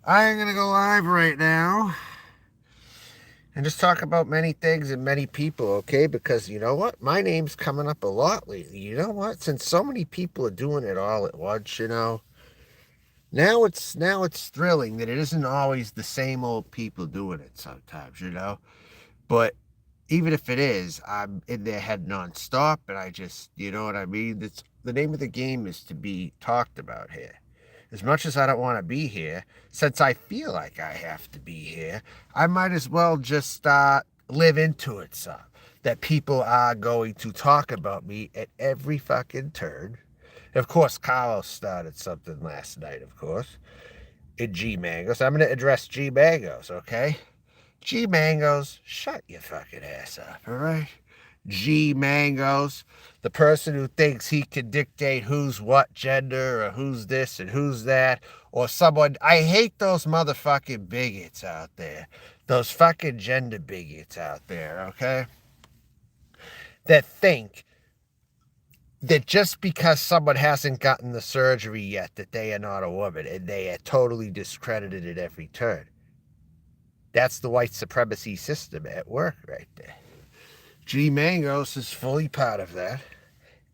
I'm going to go live right now and just talk about many things and many people, okay? Because you know what? My name's coming up a lot lately. You know what? Since so many people are doing it all at once, now it's thrilling that it isn't always the same old people doing it sometimes. But even if it is, I'm in their head nonstop, and I just, you know what I mean? It's the name of the game is to be talked about here. As much as I don't want to be here, since I feel like I have to be here, I might as well just live into it some. That people are going to talk about me at every fucking turn. Of course, Carlos started something last night, of course, in G Mangos. I'm going to address G Mangos, okay? G Mangos, shut your fucking ass up, all right? G Mangos, the person who thinks he can dictate who's what gender or who's this and who's that, or someone. I hate those motherfucking bigots out there. Those fucking gender bigots out there, okay? That think that just because someone hasn't gotten the surgery yet, that they are not a woman and they are totally discredited at every turn. That's the white supremacy system at work right there. G Mangos is fully part of that.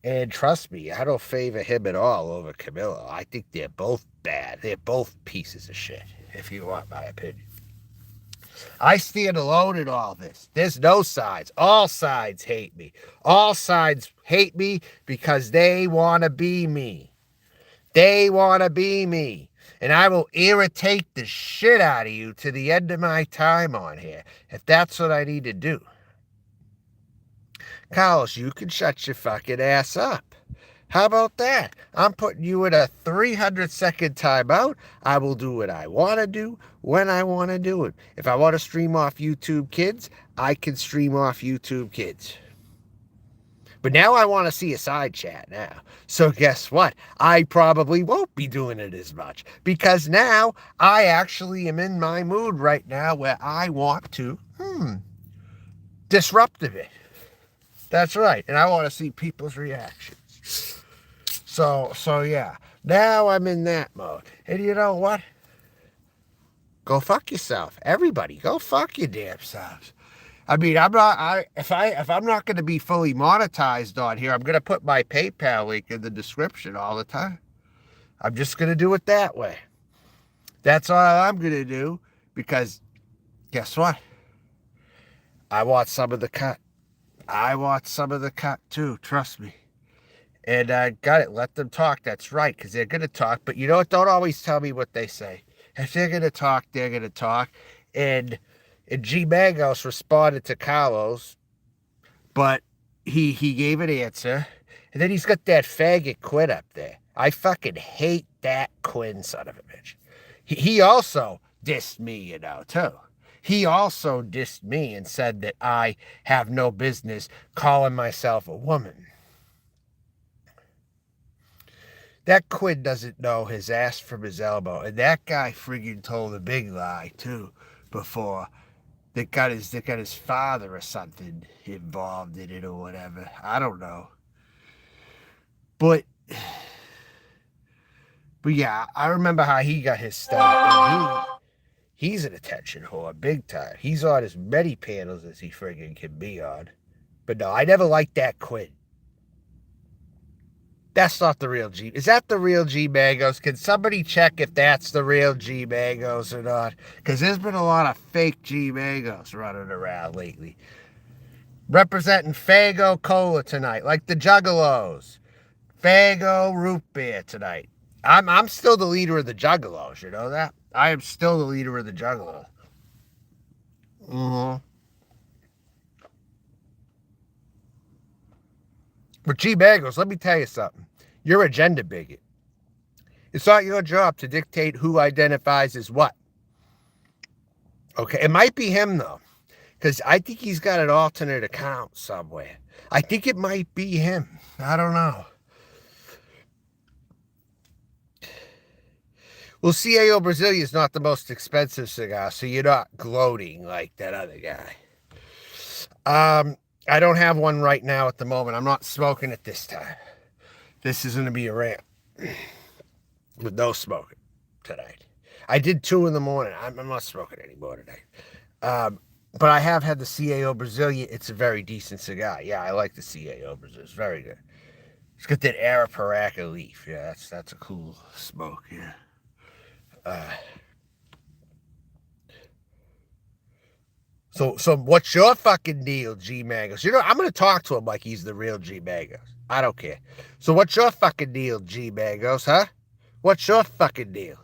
And trust me, I don't favor him at all over Camilla. I think they're both bad. They're both pieces of shit, if you want my opinion. I stand alone in all this. There's no sides. All sides hate me. All sides hate me because they want to be me. They want to be me. And I will irritate the shit out of you to the end of my time on here, if that's what I need to do. Carlos, you can shut your fucking ass up. How about that? I'm putting you in a 300-second timeout. I will do what I want to do when I want to do it. If I want to stream off YouTube Kids, I can stream off YouTube Kids. But now I want to see a side chat now. So guess what? I probably won't be doing it as much because now I actually am in my mood right now where I want to disrupt a bit. That's right. And I want to see people's reactions. So yeah. Now I'm in that mode. And you know what? Go fuck yourself. Everybody, go fuck your damn selves. I mean, if I'm not going to be fully monetized on here, I'm going to put my PayPal link in the description all the time. I'm just going to do it that way. That's all I'm going to do because guess what? I want some of the cut. I want some of the cut too, trust me. And I got it. Let them talk. That's right, because they're going to talk. But you know what? Don't always tell me what they say. If they're going to talk, they're going to talk. And G Mangos responded to Carlos, but he gave an answer. And then he's got that faggot Quinn up there. I fucking hate that Quinn son of a bitch. He also dissed me, too. He also dissed me and said that I have no business calling myself a woman. That Quinn doesn't know his ass from his elbow. And that guy friggin' told a big lie, too, before. That got his father or something involved in it or whatever. I don't know. But yeah, I remember how he got his start. And he's an attention whore, big time. He's on as many panels as he friggin' can be on. But no, I never liked that Quinn. That's not the real G. Is that the real G Mangos? Can somebody check if that's the real G Mangos or not? Because there's been a lot of fake G Mangos running around lately. Representing Fago Cola tonight, like the Juggalos. Fago Root Beer tonight. I'm still the leader of the Juggalos, you know that? I am still the leader of the Juggalos. Mm-hmm. But G Mangos, let me tell you something. You're a gender bigot. It's not your job to dictate who identifies as what. Okay, it might be him though, because I think he's got an alternate account somewhere. I think it might be him. I don't know. Well, CAO Brasilia is not the most expensive cigar, so you're not gloating like that other guy. I don't have one right now at the moment. I'm not smoking it this time. This is going to be a rant with no smoking tonight. I did 2 in the morning. I'm not smoking anymore today. But I have had the CAO Brazilian. It's a very decent cigar. Yeah, I like the CAO Brazilian. It's very good. It's got that Arapiraca leaf. Yeah, that's a cool smoke. Yeah. So what's your fucking deal, G Mangos? You know, I'm gonna talk to him like he's the real G Mangos. I don't care. So what's your fucking deal, G Mangos, huh? What's your fucking deal?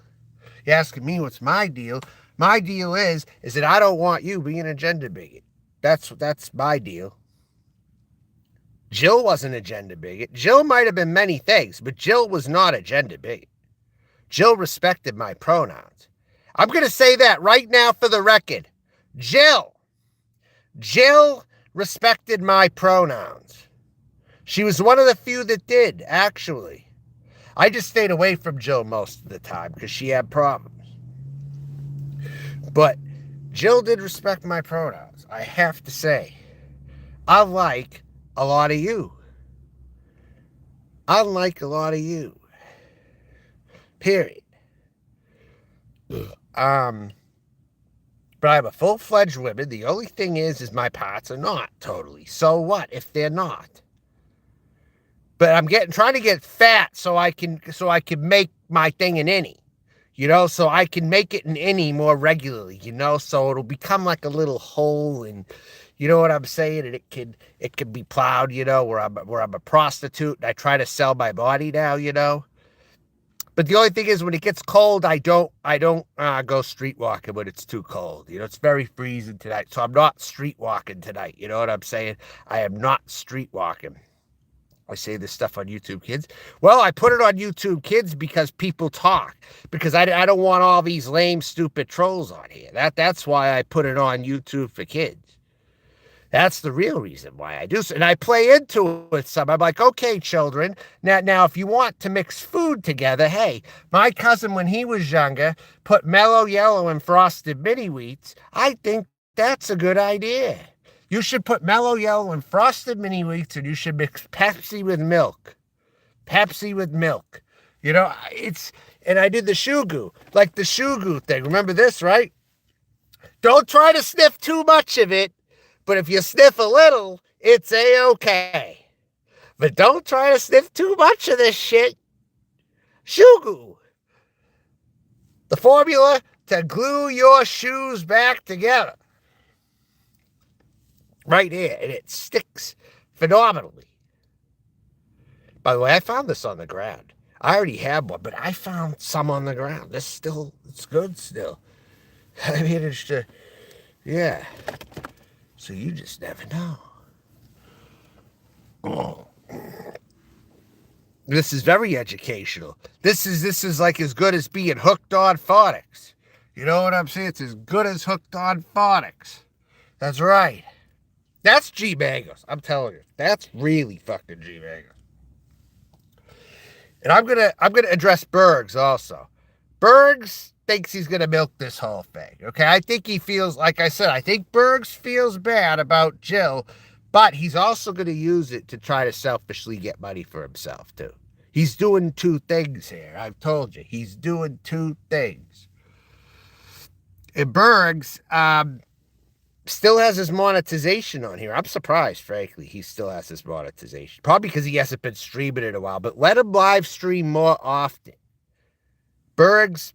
You're asking me what's my deal. My deal is that I don't want you being a gender bigot. That's my deal. Jill wasn't a gender bigot. Jill might have been many things, but Jill was not a gender bigot. Jill respected my pronouns. I'm going to say that right now for the record. Jill respected my pronouns. She was one of the few that did, actually. I just stayed away from Jill most of the time because she had problems. But Jill did respect my pronouns. I have to say, unlike a lot of you. Unlike a lot of you. Period. But I'm a full-fledged woman. The only thing is my parts are not totally. So what if they're not? But I'm trying to get fat so I can make my thing an innie. You know, so I can make it an innie more regularly, you know, so it'll become like a little hole, and you know what I'm saying? And it can be plowed, you know, where I'm a prostitute and I try to sell my body now, you know. But the only thing is, when it gets cold, I don't go street walking when it's too cold. You know, it's very freezing tonight, so I'm not street walking tonight. You know what I'm saying? I am not street walking. I say this stuff on YouTube Kids. Well, I put it on YouTube Kids because people talk. Because I don't want all these lame, stupid trolls on here. That's why I put it on YouTube for Kids. That's the real reason why I do so. And I play into it some. I'm like, okay, children. Now, if you want to mix food together, hey, my cousin, when he was younger, put Mellow Yellow and Frosted Mini Wheats. I think that's a good idea. You should put Mellow Yellow and Frosted Mini Wheats, and you should mix Pepsi with milk. Pepsi with milk. You know, and I did the Shugu, like the Shugu thing. Remember this, right? Don't try to sniff too much of it, but if you sniff a little, it's A-okay. But don't try to sniff too much of this shit. Shugu. The formula to glue your shoes back together. Right here, and it sticks phenomenally. By the way, I found this on the ground. I already had one, but I found some on the ground. It's good still. I managed to, yeah. So you just never know. Oh. This is very educational. This is like as good as being hooked on phonics. You know what I'm saying? It's as good as hooked on phonics. That's right. That's G Mangos. I'm telling you. That's really fucking G Mangos. And I'm gonna address Bergs also. Bergs thinks he's gonna milk this whole thing. Okay, I think he feels, like I said, I think Bergs feels bad about Jill, but he's also gonna use it to try to selfishly get money for himself too. He's doing two things here. I've told you, he's doing two things. And Bergs, still has his monetization on here. I'm surprised, frankly, he still has his monetization. Probably because he hasn't been streaming in a while, but let him live stream more often. Bergs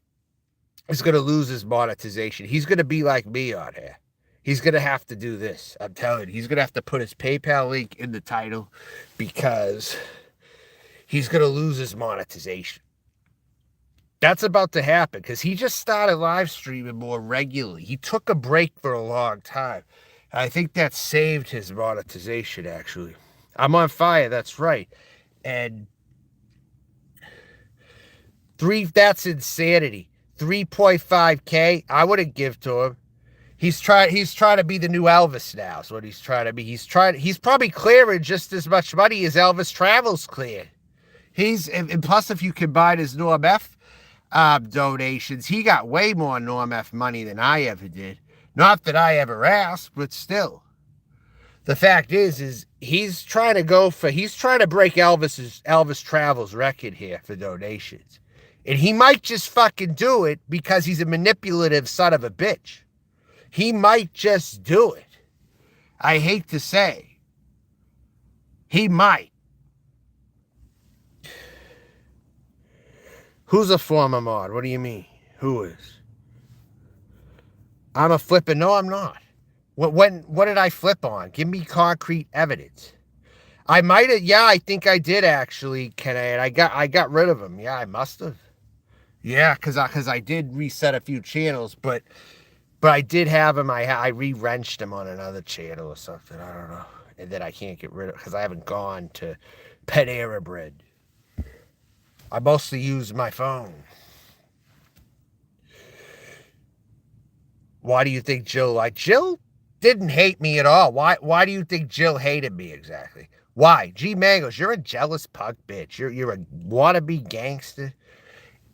is going to lose his monetization. He's going to be like me on here. He's going to have to do this. I'm telling you, he's going to have to put his PayPal link in the title because he's going to lose his monetization. That's about to happen because he just started live streaming more regularly. He took a break for a long time. I think that saved his monetization, actually. I'm on fire, that's right. And that's insanity. 3.5K, I wouldn't give to him. He's trying to be the new Elvis now, is what he's trying to be. He's probably clearing just as much money as Elvis Travels cleared. And plus, if you combine his Norm F donations, he got way more Norm F money than I ever did. Not that I ever asked, but still. The fact is he's trying to break Elvis Travels record here for donations. And he might just fucking do it because he's a manipulative son of a bitch. He might just do it. I hate to say. He might. Who's a former mod? What do you mean? Who is? I'm a flipper. No, I'm not. What did I flip on? Give me concrete evidence. I might have. Yeah, I think I did actually, Ken. I got rid of him. Yeah, I must have. Yeah, because I did reset a few channels, but I did have him. I re-wrenched him on another channel or something. I don't know, and then I can't get rid of because I haven't gone to Panera Bread. I mostly use my phone. Why do you think Jill Jill didn't hate me at all? Why do you think Jill hated me exactly? Why? G Mangos, you're a jealous punk bitch. You're a wannabe gangster.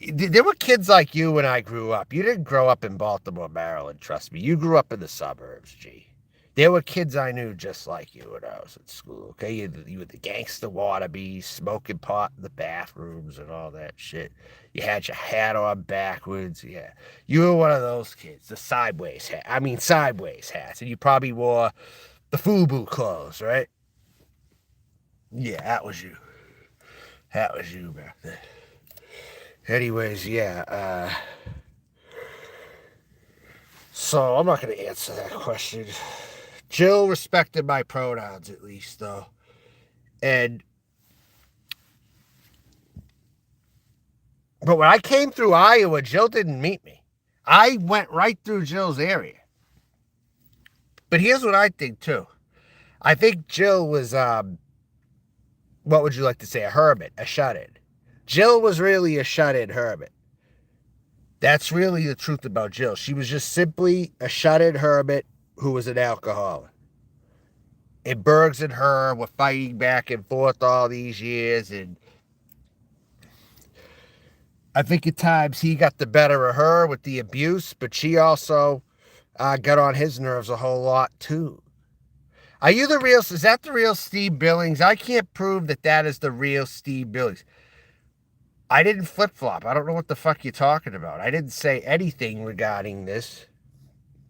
There were kids like you when I grew up. You didn't grow up in Baltimore, Maryland, trust me. You grew up in the suburbs, G. There were kids I knew just like you when I was at school, okay? You were the gangster wannabe, smoking pot in the bathrooms and all that shit. You had your hat on backwards, yeah. You were one of those kids, the sideways hats. And you probably wore the FUBU clothes, right? Yeah, that was you. That was you back then. Anyways, yeah. So I'm not going to answer that question. Jill respected my pronouns at least, though. But when I came through Iowa, Jill didn't meet me. I went right through Jill's area. But here's what I think, too. I think Jill was, what would you like to say, a hermit, a shut-in. Jill was really a shut-in hermit. That's really the truth about Jill. She was just simply a shut-in hermit who was an alcoholic. And Bergs and her were fighting back and forth all these years, and I think at times he got the better of her with the abuse, but she also got on his nerves a whole lot too. Are you the real? Is that the real Steve Billings? I can't prove that is the real Steve Billings. I didn't flip-flop. I don't know what the fuck you're talking about. I didn't say anything regarding this.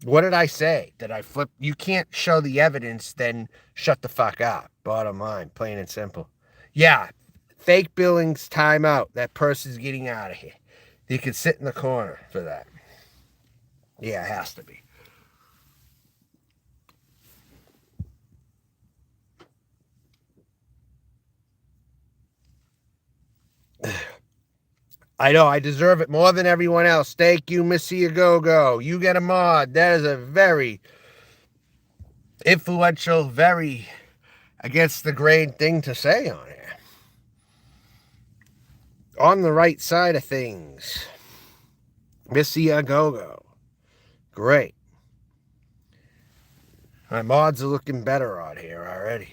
What did I say? Did I flip? You can't show the evidence, then shut the fuck up. Bottom line, plain and simple. Yeah, fake Billings, timeout. That person's getting out of here. You can sit in the corner for that. Yeah, it has to be. I know, I deserve it more than everyone else. Thank you, Missy Go. You get a mod. That is a very influential, very against the grain thing to say on here. On the right side of things. Missy Go. Great. My mods are looking better on here already.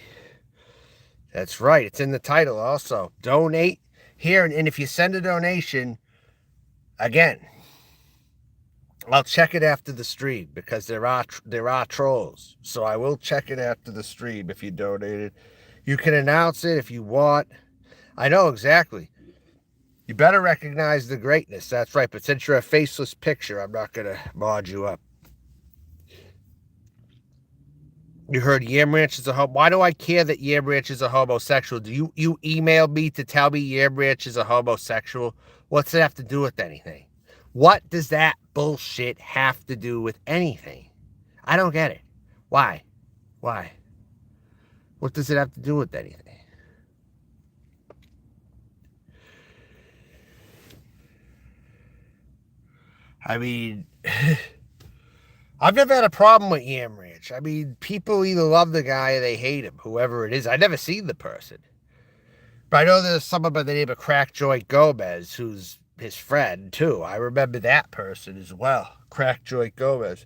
That's right. It's in the title also. Donate here. And if you send a donation, again, I'll check it after the stream because there are trolls. So I will check it after the stream if you donated. You can announce it if you want. I know exactly. You better recognize the greatness. That's right. But since you're a faceless picture, I'm not going to mod you up. You heard Yam Ranch is a homo. Why do I care that Yam Ranch is a homosexual? Do you email me to tell me Yam Ranch is a homosexual? What's it have to do with anything? What does that bullshit have to do with anything? I don't get it. Why? What does it have to do with anything? I mean, I've never had a problem with Yam Ranch. I mean, people either love the guy or they hate him, whoever it is. I've never seen the person. But I know there's someone by the name of Crack Joint Gomez who's his friend, too. I remember that person as well. Crack Joint Gomez.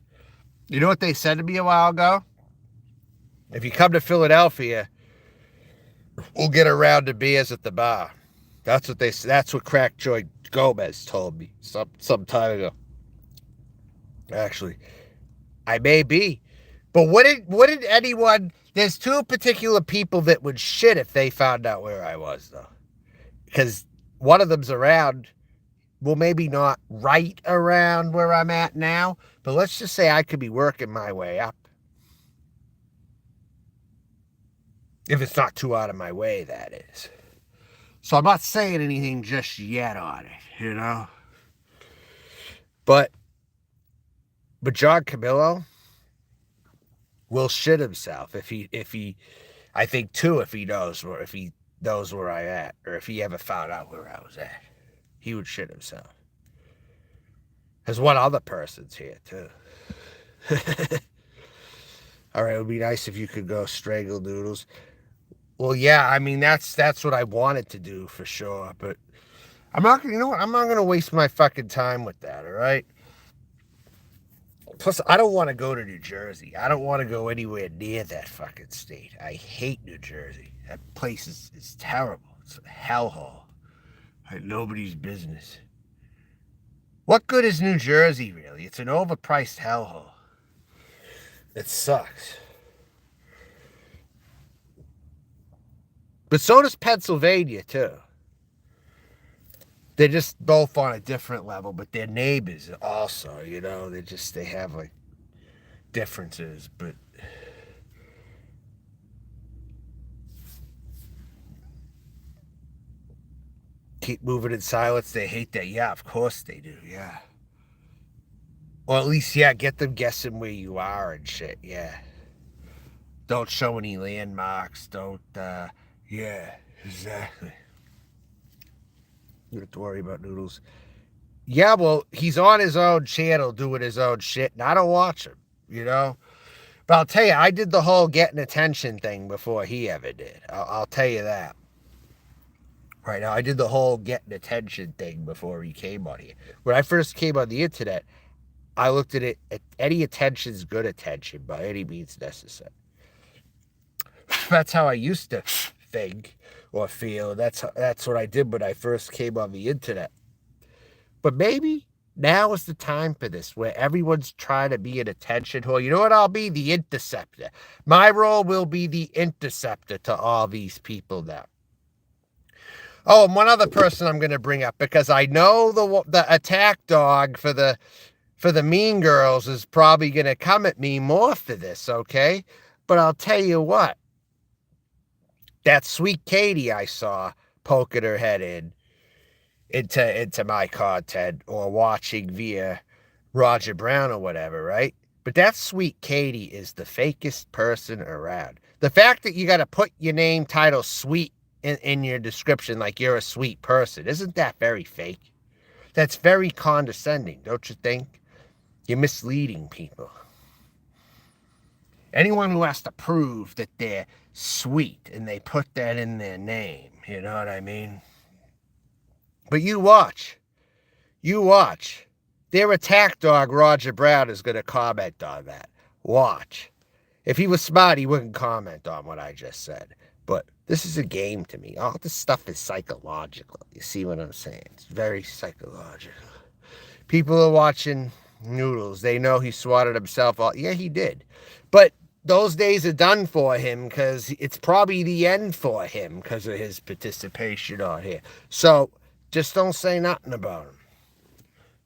You know what they said to me a while ago? If you come to Philadelphia, we'll get a round of beers at the bar. That's what Crack Joint Gomez told me some time ago. Actually, I may be. But wouldn't anyone... There's two particular people that would shit if they found out where I was, though. Because one of them's around. well, maybe not right around where I'm at now, but let's just say I could be working my way up. If it's not too out of my way, that is. So I'm not saying anything just yet on it, you know? But John Camillo will shit himself if he I think too if he knows where I'm at, or if he ever found out where I was at. He would shit himself. There's one other person's here too. All right, it would be nice if you could go strangle noodles. Well, yeah, I mean that's what I wanted to do for sure, but I'm not gonna, you know what? I'm not gonna waste my fucking time with that. All right. Plus, I don't want to go to New Jersey. I don't want to go anywhere near that fucking state. I hate New Jersey. That place is terrible. It's a hellhole. Like nobody's business. What good is New Jersey, really? It's an overpriced hellhole. It sucks. But so does Pennsylvania, too. They're just both on a different level, but they're neighbors also, you know? They have, like, differences, but... Keep moving in silence. They hate that. Yeah, of course they do, yeah. Or at least, yeah, get them guessing where you are and shit, yeah. Don't show any landmarks. Don't, yeah, exactly. You don't have to worry about noodles. Yeah, well, he's on his own channel doing his own shit, and I don't watch him, you know? But I'll tell you, I did the whole getting attention thing before he ever did. I'll tell you that. Right now, I did the whole getting attention thing before he came on here. When I first came on the internet, I looked at it, any attention's good attention by any means necessary. That's how I used to think or feel. That's what I did when I first came on the internet. But maybe now is the time for this, where everyone's trying to be an attention whore. You know what I'll be? The interceptor. My role will be the interceptor to all these people now. Oh, and one other person I'm going to bring up, because I know the attack dog for the Mean Girls is probably going to come at me more for this, okay? But I'll tell you what. That sweet Katie I saw poking her head into my content, or watching via Roger Brown or whatever, right? But that sweet Katie is the fakest person around. The fact that you got to put your name title sweet in your description like you're a sweet person, isn't that very fake? That's very condescending, don't you think? You're misleading people. Anyone who has to prove that they're sweet and they put that in their name, you know what I mean? But you watch. Their attack dog, Roger Brown, is going to comment on that. Watch. If he was smart, he wouldn't comment on what I just said. But this is a game to me. All this stuff is psychological. You see what I'm saying? It's very psychological. People are watching Noodles. They know he swatted himself off. Yeah, he did. But those days are done for him, because it's probably the end for him because of his participation on here. So just don't say nothing about him.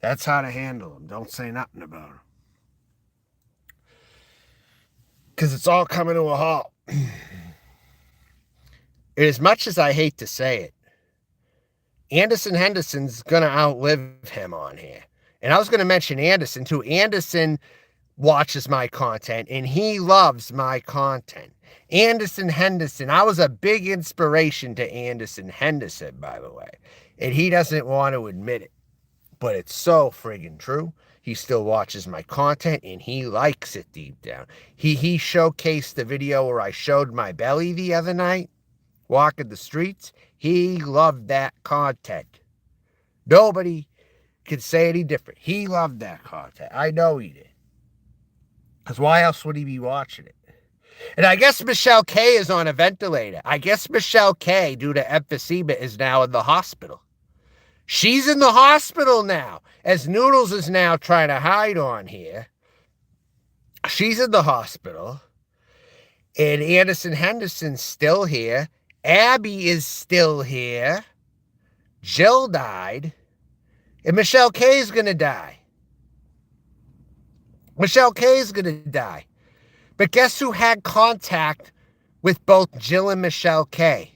That's how to handle him. Don't say nothing about him. Because it's all coming to a halt. As much as I hate to say it, Anderson Henderson's going to outlive him on here. And I was going to mention Anderson too. Anderson watches my content and he loves my content. Anderson Henderson, I was a big inspiration to Anderson Henderson, by the way. And he doesn't want to admit it. But it's so friggin' true. He still watches my content and he likes it deep down. He showcased the video where I showed my belly the other night, walking the streets. He loved that content. Nobody can say any different. He loved that content. I know he did. Because why else would he be watching it? And I guess Michelle K is on a ventilator. I guess Michelle K, due to emphysema, is now in the hospital. She's in the hospital now, as Noodles is now trying to hide on here. She's in the hospital. And Anderson Henderson's still here. Abby is still here. Jill died. And Michelle K is going to die. Michelle K is going to die. But guess who had contact with both Jill and Michelle K?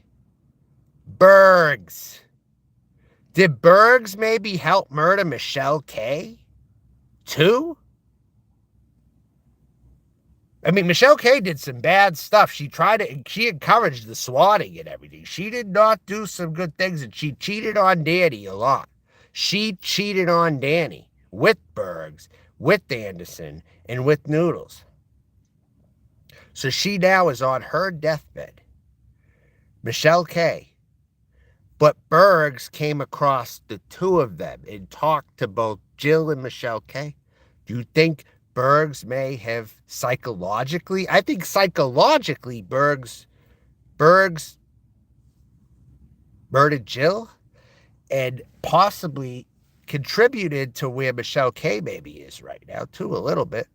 Bergs. Did Bergs maybe help murder Michelle K too? I mean, Michelle K did some bad stuff. She encouraged the swatting and everything. She did not do some good things, and she cheated on Danny a lot. She cheated on Danny with Bergs, with Anderson, and with Noodles. So she now is on her deathbed. Michelle K. But Bergs came across the two of them and talked to both Jill and Michelle K. Do you think Bergs may have psychologically? I think psychologically Bergs murdered Jill and possibly contributed to where Michelle K maybe is right now too, a little bit.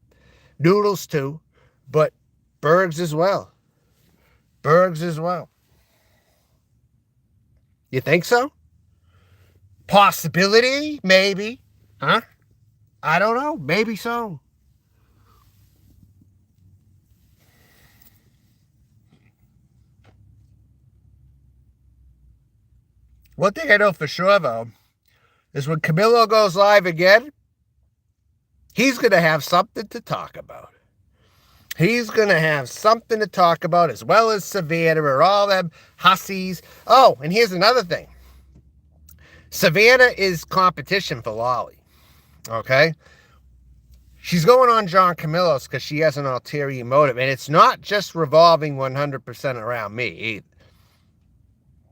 Noodles too, but Bergs as well. Bergs as well. You think so? Possibility, maybe. Huh? I don't know. Maybe so. One thing I know for sure, though, is when Camilo goes live again, he's going to have something to talk about. He's going to have something to talk about, as well as Savannah or all them hussies. Oh, and here's another thing. Savannah is competition for Lolly. Okay? She's going on John Camillo's because she has an ulterior motive. And it's not just revolving 100% around me either.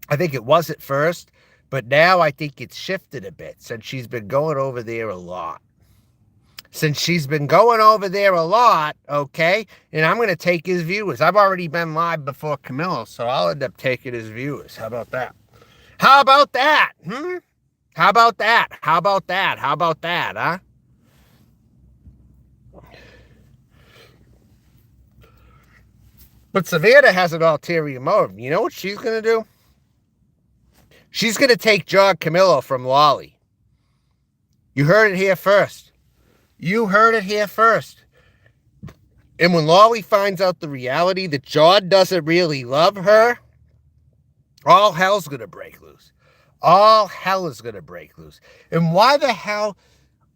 I think it was at first, but now I think it's shifted a bit since she's been going over there a lot. Okay, and I'm going to take his viewers. I've already been live before Camilo, so I'll end up taking his viewers. How about that? How about that? How about that, huh? But Savannah has an ulterior motive. You know what she's going to do? She's going to take John Camilo from Lolly. You heard it here first. And when Lolly finds out the reality that John doesn't really love her, all hell's going to break loose. All hell is going to break loose. And why the hell?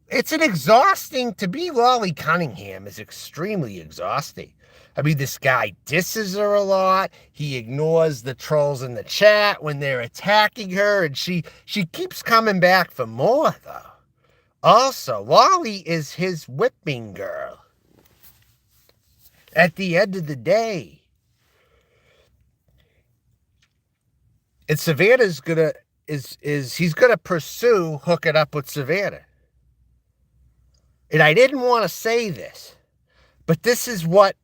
It's an exhausting to be Lolly Cunningham is extremely exhausting. I mean, this guy disses her a lot. He ignores the trolls in the chat when they're attacking her, and she keeps coming back for more, though. Also, Lolly is his whipping girl. At the end of the day. And Savannah's he's gonna pursue hooking up with Savannah. And I didn't want to say this, but this is what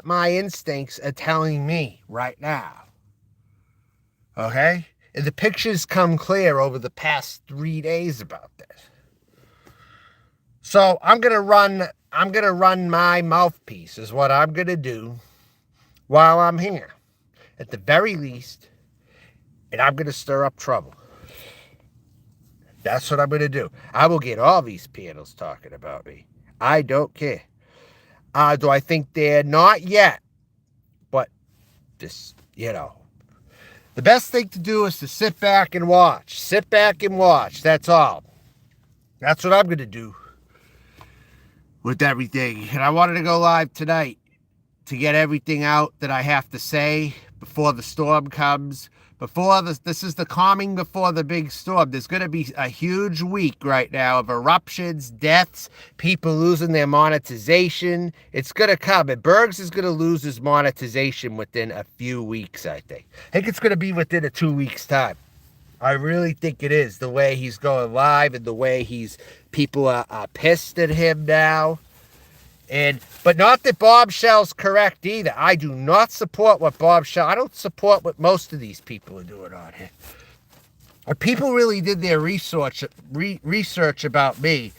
my instincts are telling me right now. Okay? And the pictures come clear over the past 3 days about this. So I'm gonna run my mouthpiece is what I'm gonna do while I'm here. At the very least, and I'm gonna stir up trouble. That's what I'm gonna do. I will get all these panels talking about me. I don't care. Do I think they're not yet? But just, the best thing to do is to sit back and watch. Sit back and watch. That's all. That's what I'm gonna do with everything. And I wanted to go live tonight to get everything out that I have to say before the storm comes. This is the calming before the big storm. There's going to be a huge week right now of eruptions, deaths, people losing their monetization. It's going to come. And Bergs is going to lose his monetization within a few weeks, I think. I think it's going to be within a 2 weeks' time. I really think it is, the way he's going live and the way people are pissed at him now. But not that Bombshell's correct either. I do not support what I don't support what most of these people are doing on here. If people really did their research about me,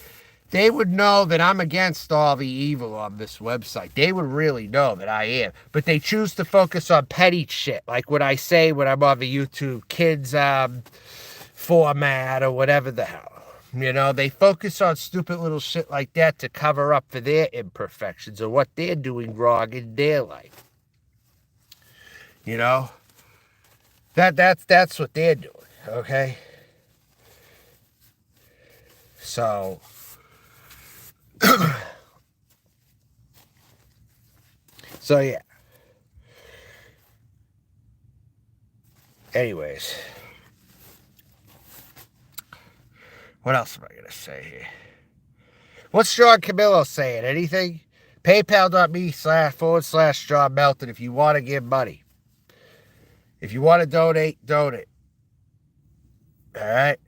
they would know that I'm against all the evil on this website. They would really know that I am. But they choose to focus on petty shit, like what I say when I'm on the YouTube Kids format or whatever the hell. You know, they focus on stupid little shit like that to cover up for their imperfections or what they're doing wrong in their life. You know, that's what they're doing. Okay, so so yeah. Anyways, what else am I gonna say here? What's John Camillo saying? Anything? PayPal.me//John Melton if you want to give money. If you want to donate, donate. All right.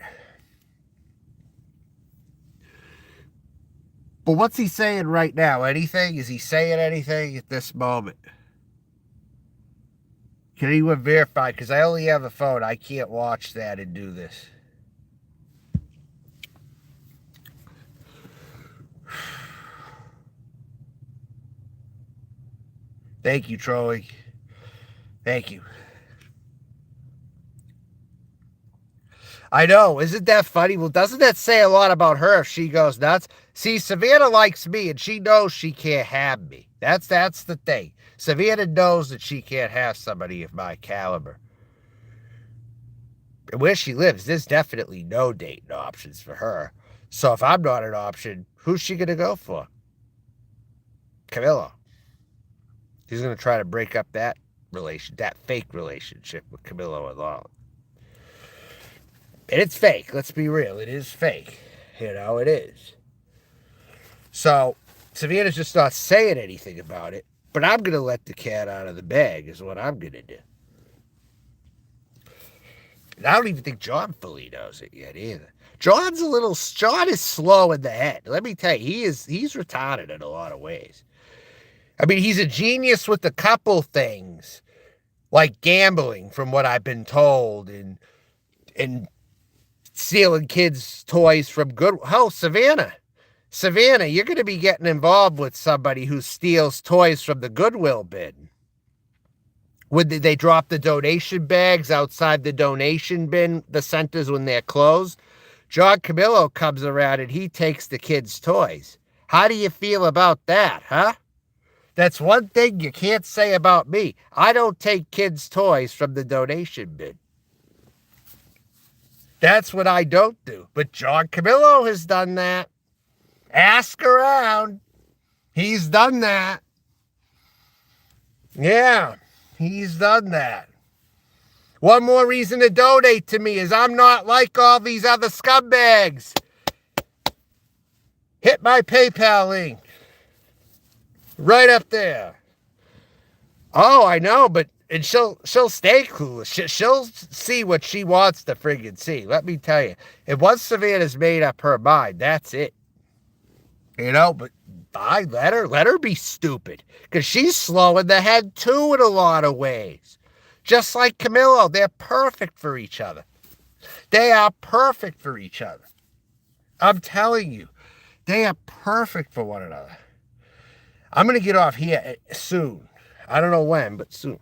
But what's he saying right now? Anything? Is he saying anything at this moment? Can anyone verify? Because I only have a phone. I can't watch that and do this. Thank you, trolling. Thank you. I know. Isn't that funny? Well, doesn't that say a lot about her if she goes nuts? See, Savannah likes me, and she knows she can't have me. That's the thing. Savannah knows that she can't have somebody of my caliber. And where she lives, there's definitely no dating options for her. So if I'm not an option, who's she going to go for? Camillo. She's going to try to break up that fake relationship with Camillo and Lala. And it's fake. Let's be real. It is fake. You know, it is. So, Savannah's just not saying anything about it. But I'm going to let the cat out of the bag is what I'm going to do. And I don't even think John fully knows it yet either. John is slow in the head. Let me tell you, he's retarded in a lot of ways. I mean, he's a genius with a couple things, like gambling, from what I've been told, and stealing kids' toys from Goodwill. Oh, Savannah, you're going to be getting involved with somebody who steals toys from the Goodwill bin. When they drop the donation bags outside the donation bin, the centers when they're closed, John Camillo comes around and he takes the kids' toys. How do you feel about that, huh? That's one thing you can't say about me. I don't take kids' toys from the donation bin. That's what I don't do. But John Camillo has done that. Ask around. He's done that. Yeah, he's done that. One more reason to donate to me is I'm not like all these other scumbags. Hit my PayPal link. Right up there. Oh, I know, but and she'll stay clueless. She'll see what she wants to friggin' see. Let me tell you. And once Savannah's made up her mind, that's it. You know, but let her be stupid. Because she's slow in the head too in a lot of ways. Just like Camillo, they're perfect for each other. They are perfect for each other. I'm telling you, they are perfect for one another. I'm going to get off here soon. I don't know when, but soon.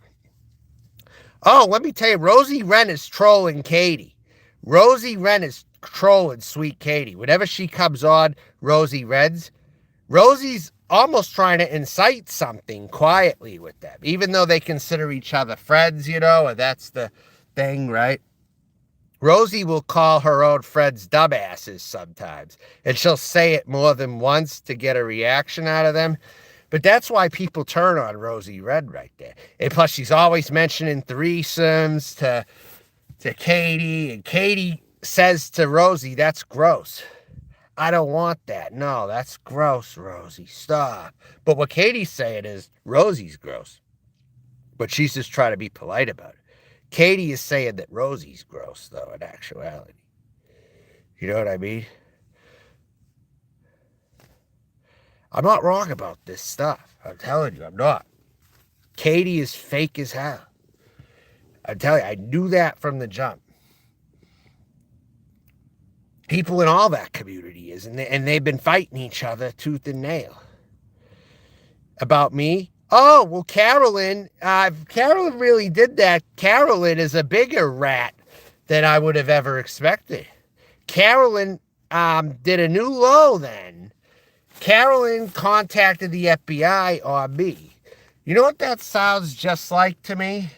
Oh, let me tell you, Rosie Wren is trolling Katie. Rosie Wren is trolling sweet Katie. Whenever she comes on Rosie's almost trying to incite something quietly with them, even though they consider each other friends, you know, and that's the thing, right? Rosie will call her own friends dumbasses sometimes, and she'll say it more than once to get a reaction out of them. But that's why people turn on Rosie Wren right there. And plus, she's always mentioning threesomes to Katie, and Katie says to Rosie, that's gross. I don't want that. No, that's gross, Rosie. Stop. But what Katie's saying is Rosie's gross. But she's just trying to be polite about it. Katie is saying that Rosie's gross, though, in actuality. You know what I mean? I'm not wrong about this stuff. I'm telling you, I'm not. Katie is fake as hell. I'm telling you, I knew that from the jump. People in all that community is, and they've been fighting each other tooth and nail. About me? Oh, well, Carolyn really did that. Carolyn is a bigger rat than I would have ever expected. Carolyn did a new low then. Carolyn contacted the FBI on me. You know what that sounds just like to me?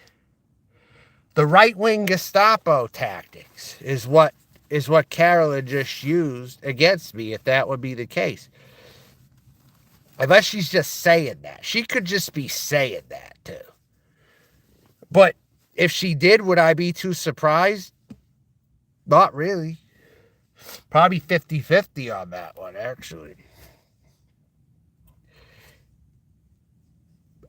The right-wing Gestapo tactics is what Carolyn just used against me, if that would be the case. Unless she's just saying that. She could just be saying that, too. But if she did, would I be too surprised? Not really. Probably 50-50 on that one, actually.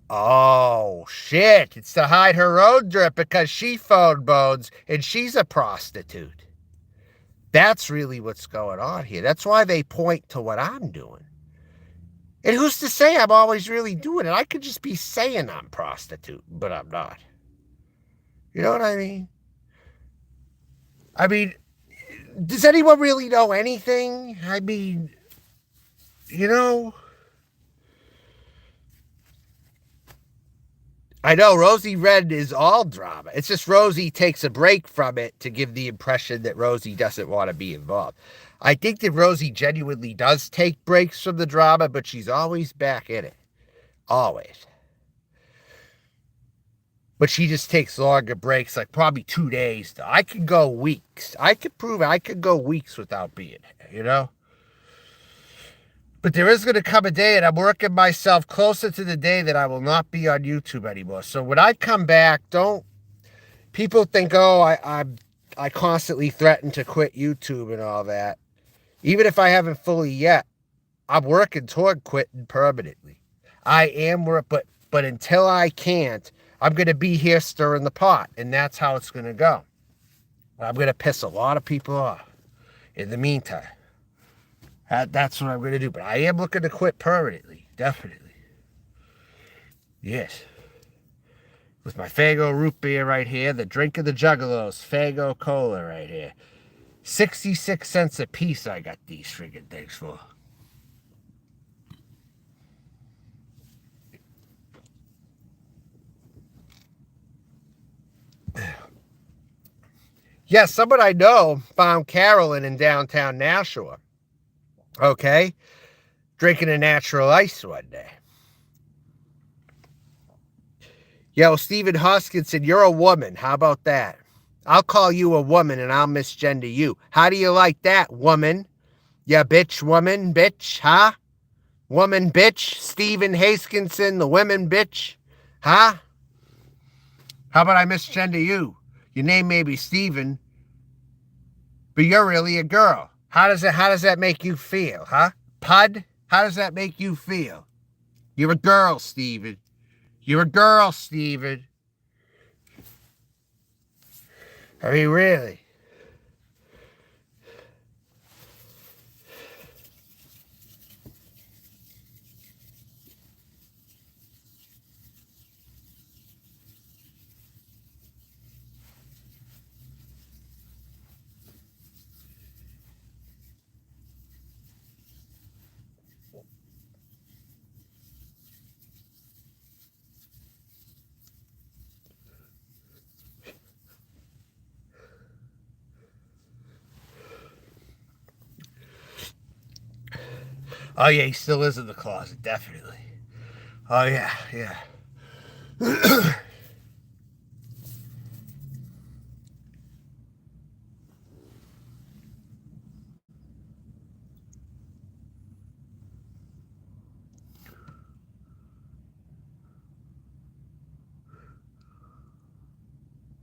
Oh, shit. It's to hide her own drip because she phone bones and she's a prostitute. That's really what's going on here. That's why they point to what I'm doing. And who's to say I'm always really doing it? I could just be saying I'm prostitute, but I'm not. You know what I mean? I mean, does anyone really know anything? I mean, you know... I know Rosie Red is all drama. It's just Rosie takes a break from it to give the impression that Rosie doesn't want to be involved. I think that Rosie genuinely does take breaks from the drama, but she's always back in it. Always. But she just takes longer breaks, like probably 2 days. I could go weeks. I could prove it. I could go weeks without being here, you know? But there is going to come a day, and I'm working myself closer to the day that I will not be on YouTube anymore. So when I come back, don't... People think, oh, I constantly threaten to quit YouTube and all that. Even if I haven't fully yet, I'm working toward quitting permanently. I am, but until I can't, I'm going to be here stirring the pot, and that's how it's going to go. I'm going to piss a lot of people off in the meantime. That's what I'm going to do. But I am looking to quit permanently. Definitely. Yes. With my Faygo root beer right here. The drink of the juggalos. Faygo cola right here. 66 cents a piece I got these friggin' things for. Yeah, someone I know found Carolyn in downtown Nashua. Okay? Drinking a natural ice one day. Yo, Stephen Hoskinson, you're a woman. How about that? I'll call you a woman and I'll misgender you. How do you like that, woman? Ya bitch, woman, bitch, huh? Woman, bitch. Stephen Hoskinson, the women, bitch. Huh? How about I misgender you? Your name may be Stephen, but you're really a girl. How does that make you feel, huh? Pud? How does that make you feel? You're a girl, Stephen. You're a girl, Stephen. I mean, really. Oh, yeah, he still is in the closet, definitely. Oh, yeah, yeah.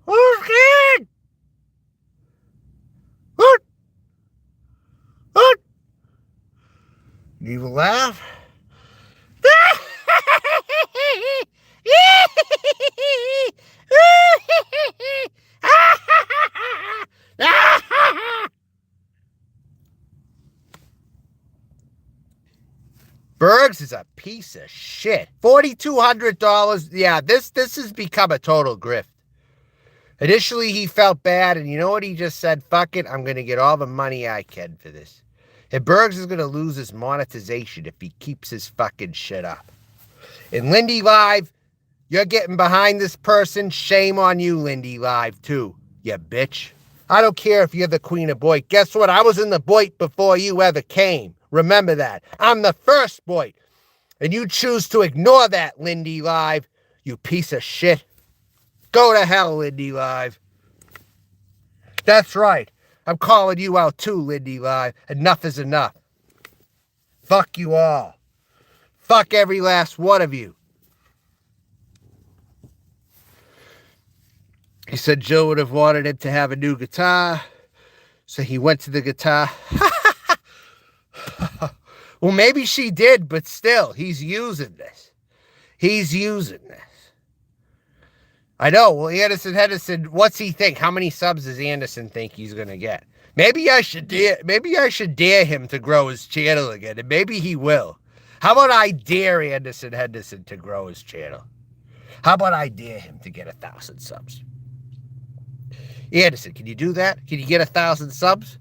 Who's scared? What? What? You will laugh? Bergs is a piece of shit. $4,200. Yeah, this has become a total grift. Initially, he felt bad, and you know what he just said? Fuck it, I'm going to get all the money I can for this. And Bergs is going to lose his monetization if he keeps his fucking shit up. And Lindy Live, you're getting behind this person. Shame on you, Lindy Live, too, you bitch. I don't care if you're the queen of Boit. Guess what? I was in the Boit before you ever came. Remember that. I'm the first Boit. And you choose to ignore that, Lindy Live, you piece of shit. Go to hell, Lindy Live. That's right. I'm calling you out too, Lindy Live. Enough is enough. Fuck you all. Fuck every last one of you. He said Jill would have wanted him to have a new guitar, so he went to the guitar. Well, maybe she did, but still, he's using this. He's using this. I know. Well, Henderson, what's he think? How many subs does Anderson think he's going to get? Maybe I should dare him to grow his channel again, and maybe he will. How about I dare Henderson to grow his channel? How about I dare him to get 1,000 subs? Anderson, can you do that? Can you get 1,000 subs?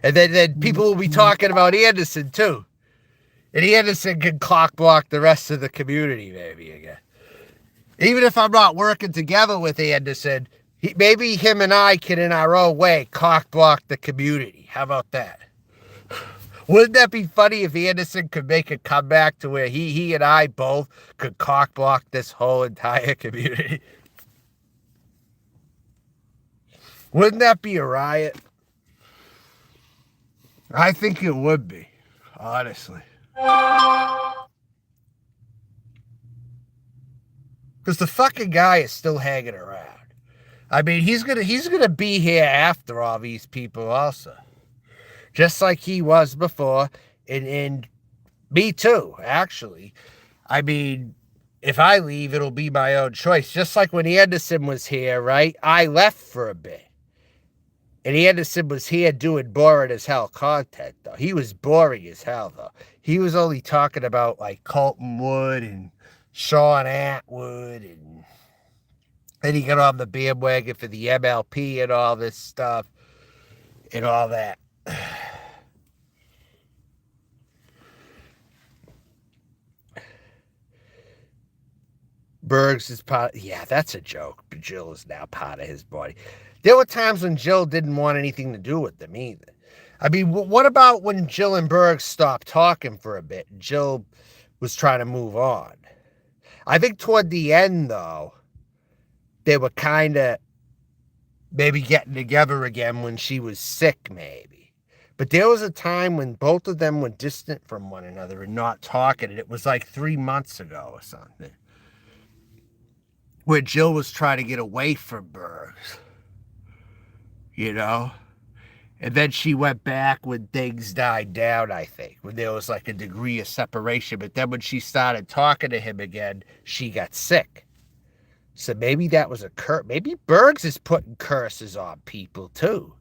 And then people will be talking about Anderson too. And Anderson can cock block the rest of the community maybe again. Even if I'm not working together with Anderson, maybe him and I can in our own way cock block the community. How about that? Wouldn't that be funny if Anderson could make a comeback to where he and I both could cock block this whole entire community? Wouldn't that be a riot? I think it would be, honestly. Because the fucking guy is still hanging around. I mean, he's gonna be here after all these people also. Just like he was before, and me too, actually. I mean, if I leave, it'll be my own choice. Just like when Anderson was here, right? I left for a bit. And Anderson was here doing boring as hell content, though. He was boring as hell, though. He was only talking about, like, Colton Wood and Sean Atwood, and then he got on the bandwagon for the MLP and all this stuff and all that. Bergs is part of, yeah, that's a joke. Jill is now part of his body. There were times when Jill didn't want anything to do with them either. I mean, what about when Jill and Bergs stopped talking for a bit? Jill was trying to move on. I think toward the end, though, they were kind of maybe getting together again when she was sick, maybe. But there was a time when both of them were distant from one another and not talking, and it was like 3 months ago or something, where Jill was trying to get away from Bergs, you know? And then she went back when things died down, I think, when there was like a degree of separation. But then when she started talking to him again, she got sick. So maybe that was a curse. Maybe Bergs is putting curses on people too.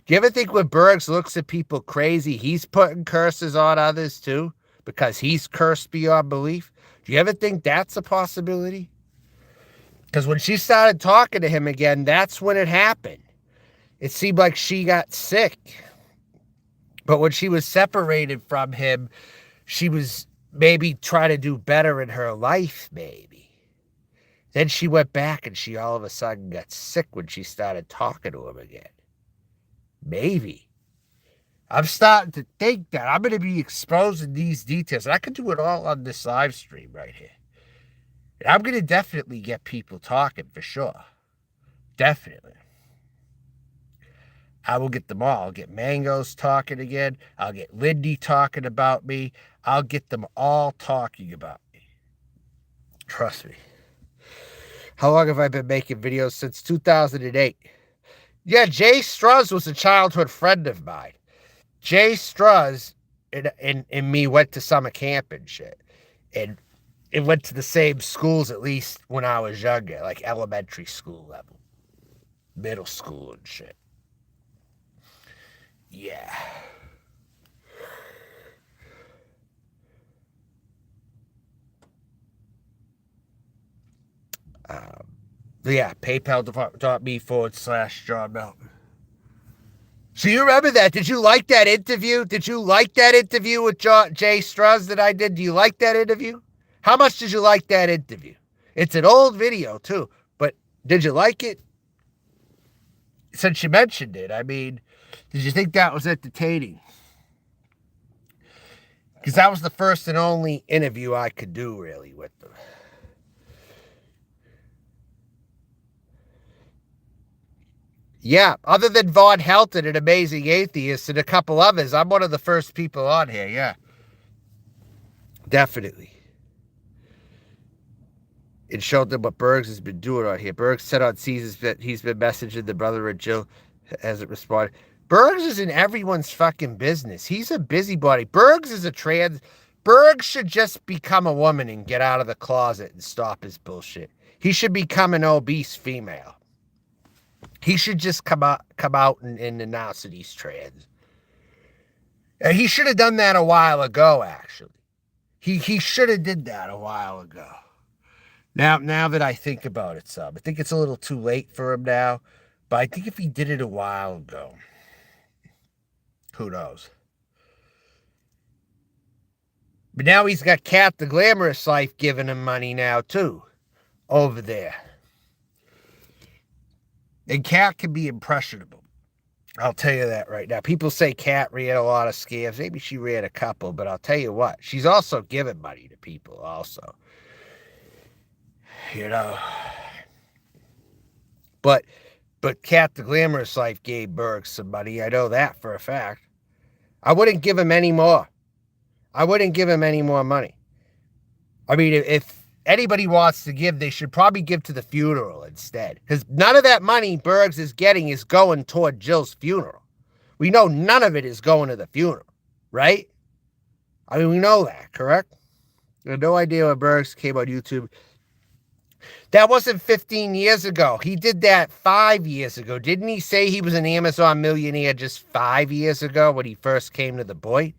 Do you ever think when Bergs looks at people crazy, he's putting curses on others too? Because he's cursed beyond belief? Do you ever think that's a possibility? Because when she started talking to him again, that's when it happened. It seemed like she got sick. But when she was separated from him, she was maybe trying to do better in her life, maybe. Then she went back and she all of a sudden got sick when she started talking to him again. Maybe. I'm starting to think that. I'm going to be exposing these details. And I could do it all on this live stream right here. And I'm going to definitely get people talking for sure. Definitely. I will get them all. I'll get Mangoes talking again. I'll get Lindy talking about me. I'll get them all talking about me. Trust me. How long have I been making videos? Since 2008. Yeah, Jay Struz was a childhood friend of mine. Jay Struz and me went to summer camp and shit. And it went to the same schools, at least when I was younger, like elementary school level, middle school and shit. Yeah. Yeah, paypal.me/John Melton. So you remember that? Did you like that interview? Did you like that interview with Jay Struz that I did? Do you like that interview? How much did you like that interview? It's an old video, too. But Did you like it? Since you mentioned it, I mean, did you think that was entertaining? Because that was the first and only interview I could do, really, with them. Yeah, other than Von Helton and Amazing Atheist and a couple others, I'm one of the first people on here, yeah. Definitely. It showed them what Bergs has been doing on here. Bergs said on Caesars that he's been messaging the brother of Jill as it responded. Bergs is in everyone's fucking business. He's a busybody. Bergs is a trans. Bergs should just become a woman and get out of the closet and stop his bullshit. He should become an obese female. He should just come out and announce that he's trans. And he should have done that a while ago, actually. He should have did that a while ago. Now that I think about it some, I think it's a little too late for him now, but I think if he did it a while ago, who knows? But now he's got Kat the Glamorous Life giving him money now too, over there. And Kat can be impressionable. I'll tell you that right now. People say Kat ran a lot of scams. Maybe she ran a couple, but I'll tell you what, she's also giving money to people also. You know. But Kat the Glamorous Life gave Bergs some money. I know that for a fact. I wouldn't give him any more. I wouldn't give him any more money. I mean, if anybody wants to give, they should probably give to the funeral instead. Because none of that money Bergs is getting is going toward Jill's funeral. We know none of it is going to the funeral, right? I mean, we know that, correct? I have no idea when Bergs came on YouTube. That wasn't 15 years ago. He did that 5 years ago. Didn't he say he was an Amazon millionaire just 5 years ago when he first came to the Boy?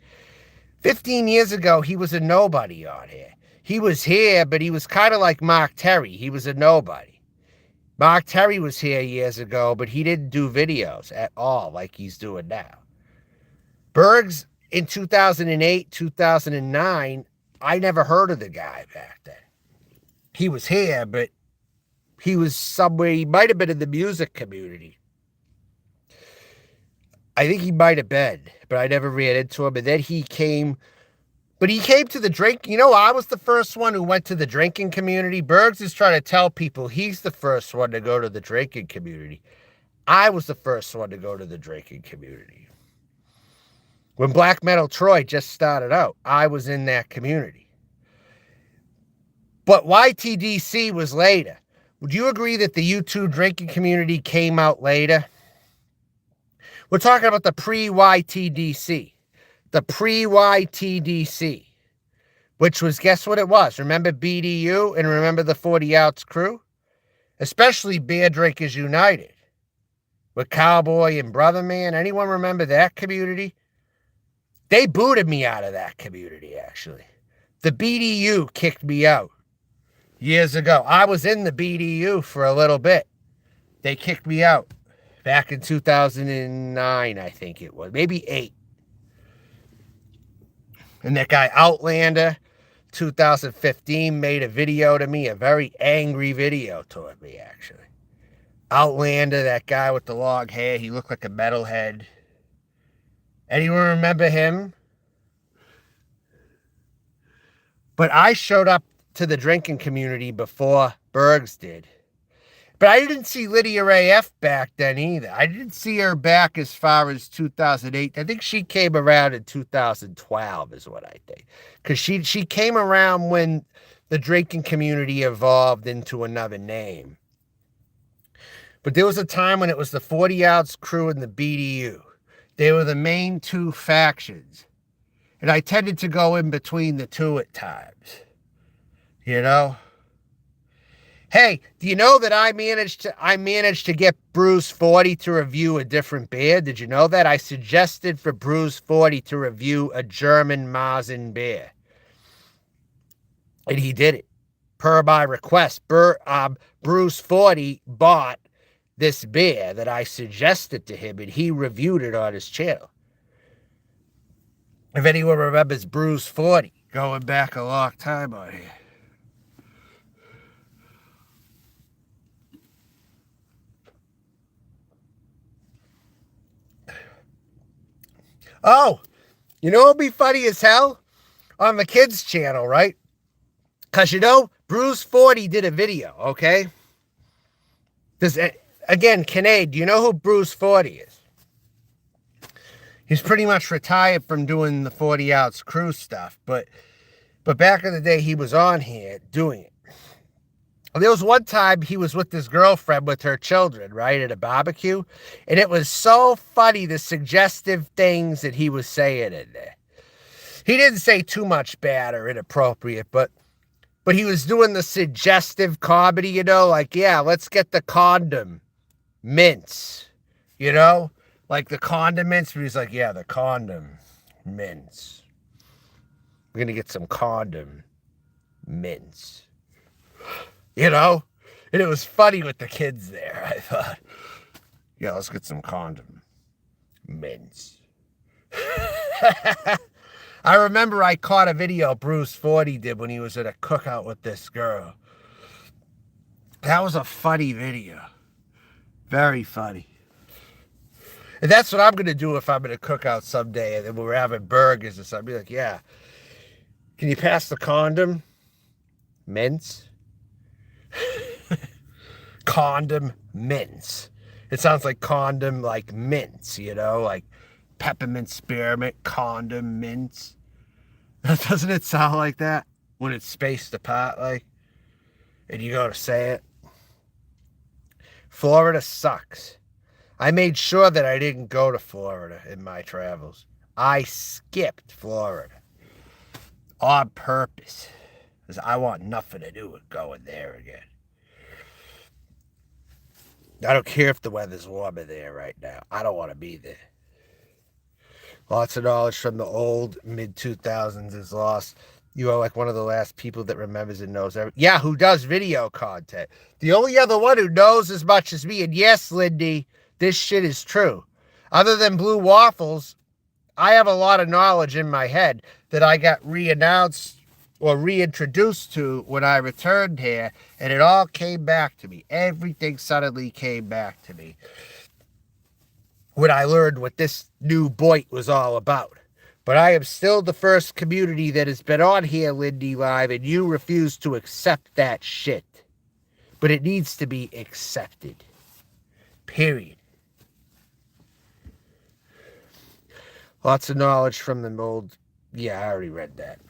15 years ago, he was a nobody on here. He was here, but he was kind of like Mark Terry. He was a nobody. Mark Terry was here years ago, but he didn't do videos at all like he's doing now. Bergs in 2008, 2009, I never heard of the guy back then. He was here, but he was somewhere. He might have been in the music community. I think he might have been, but I never ran into him. And then he came, but he came to the drink. You know, I was the first one who went to the drinking community. Bergs is trying to tell people he's the first one to go to the drinking community. I was the first one to go to the drinking community. When Black Metal Troy just started out, I was in that community. But YTDC was later. Would you agree that the YouTube drinking community came out later? We're talking about the pre-YTDC. The pre-YTDC. Which was, guess what it was? Remember BDU and remember the 40 Outs crew? Especially Beer Drinkers United. With Cowboy and Brother Man. Anyone remember that community? They booted me out of that community, actually. The BDU kicked me out years ago. I was in the BDU for a little bit. They kicked me out back in 2009, I think it was. Maybe 8. And that guy Outlander, 2015, made a video to me, a very angry video toward me, actually. Outlander, that guy with the long hair, he looked like a metalhead. Anyone remember him? But I showed up to the drinking community before Bergs did. But I didn't see Lydia Ray F back then either. I didn't see her back as far as 2008. I think she came around in 2012 is what I think. Because she came around when the drinking community evolved into another name. But there was a time when it was the 40 Outs crew and the BDU. They were the main two factions. And I tended to go in between the two at times. You know? Hey, do you know that I managed to get Bruce 40 to review a different beer? Did you know that? I suggested for Bruce 40 to review a German Marzen beer. And he did it. Per my request, Bruce 40 bought this beer that I suggested to him, and he reviewed it on his channel. If anyone remembers Bruce 40, going back a long time on here. Oh, you know what'd be funny as hell? On the kids' channel, right? Because, Bruce 40 did a video, okay? Again, Kinnaid, do you know who Bruce 40 is? He's pretty much retired from doing the 40 Outs crew stuff, but back in the day, he was on here doing it. There was one time he was with his girlfriend with her children, right, at a barbecue, and it was so funny, the suggestive things that he was saying in there. He didn't say too much bad or inappropriate, but he was doing the suggestive comedy, like, yeah, let's get the condom mints, like the condiments. But he's like, yeah, the condom mints. We're going to get some condom mints, and it was funny with the kids there. I thought, yeah, let's get some condom mints. I remember I caught a video Bruce 40 did when he was at a cookout with this girl. That was a funny video. Very funny. And that's what I'm going to do if I'm at a cookout someday and then we're having burgers or something. I'll be like, yeah, can you pass the condom mints? Condom mints. It sounds like condom, like mints, like peppermint spearmint, condom mints. Doesn't it sound like that when it's spaced apart, like, and you go to say it? Florida sucks. I made sure that I didn't go to Florida in my travels. I skipped Florida on purpose because I want nothing to do with going there again. I don't care if the weather's warmer there right now. I don't want to be there. Lots of knowledge from the old mid-2000s is lost. You are like one of the last people that remembers and knows everything. Yeah, who does video content. The only other one who knows as much as me. And yes, Lindy, this shit is true. Other than Blue Waffles, I have a lot of knowledge in my head that I got re-announced or reintroduced to when I returned here. And it all came back to me. Everything suddenly came back to me when I learned what this new Boit was all about. But I am still the first community that has been on here, Lindy Live, and you refuse to accept that shit. But it needs to be accepted. Period. Lots of knowledge from the old... Yeah, I already read that.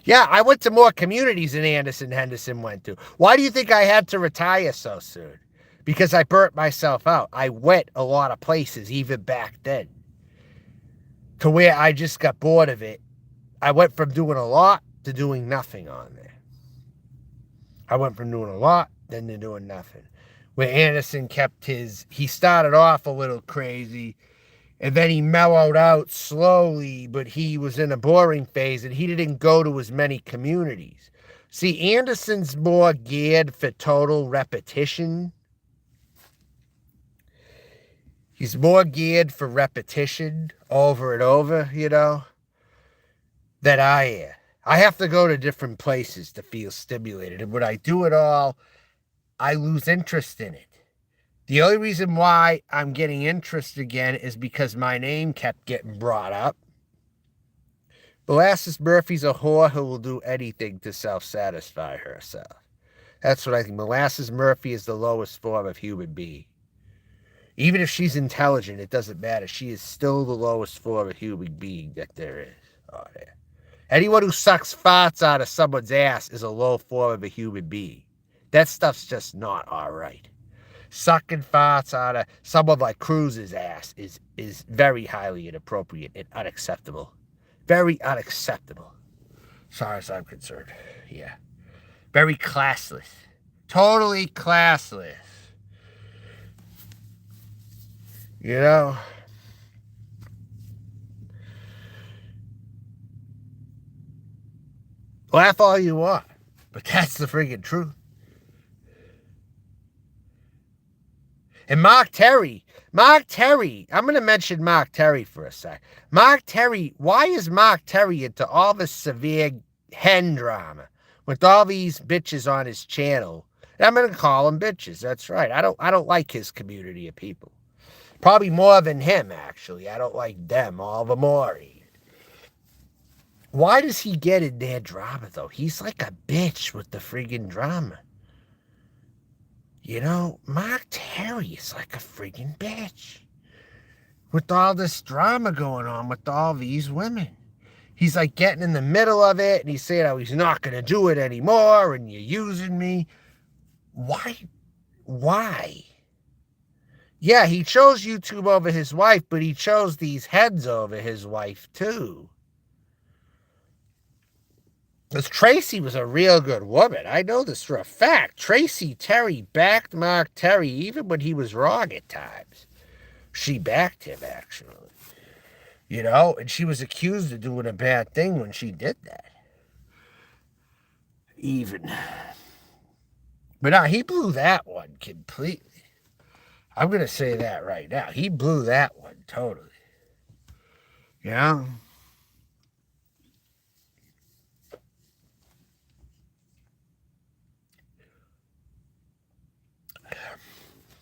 Yeah, I went to more communities than Anderson Henderson went to. Why do you think I had to retire so soon? Because I burnt myself out. I went a lot of places, even back then, to where I just got bored of it. I went from doing a lot to doing nothing on there. I went from doing a lot, then to doing nothing. Where Anderson he started off a little crazy, and then he mellowed out slowly, but he was in a boring phase, and he didn't go to as many communities. See, Anderson's more geared for total repetition. He's more geared for repetition over and over, than I am. I have to go to different places to feel stimulated, and when I do it all, I lose interest in it. The only reason why I'm getting interest again is because my name kept getting brought up. Molasses Murphy's a whore who will do anything to self-satisfy herself. That's what I think. Molasses Murphy is the lowest form of human being. Even if she's intelligent, it doesn't matter. She is still the lowest form of human being that there is. Oh, yeah. Anyone who sucks farts out of someone's ass is a low form of a human being. That stuff's just not all right. Sucking farts out of someone like Cruz's ass is very highly inappropriate and unacceptable. Very unacceptable. As far as I'm concerned. Yeah. Very classless. Totally classless. Laugh all you want, but that's the friggin' truth. And Mark Terry, I'm going to mention Mark Terry for a sec. Mark Terry, why is Mark Terry into all this severe hen drama with all these bitches on his channel. And I'm gonna call them bitches. That's right. I don't like his community of people. Probably more than him, actually. I don't like them, all the more. Why does he get in their drama, though? He's like a bitch with the friggin' drama. You know, Mark Terry is like a friggin' bitch. With all this drama going on with all these women. He's like getting in the middle of it, and he's saying how he's not going to do it anymore, and you're using me. Why? Why? Yeah, he chose YouTube over his wife, but he chose these heads over his wife, too. Because Tracy was a real good woman. I know this for a fact. Tracy Terry backed Mark Terry even when he was wrong at times. She backed him, actually. You know, and she was accused of doing a bad thing when she did that. Even. But now he blew that one completely. I'm going to say that right now. He blew that one totally. Yeah.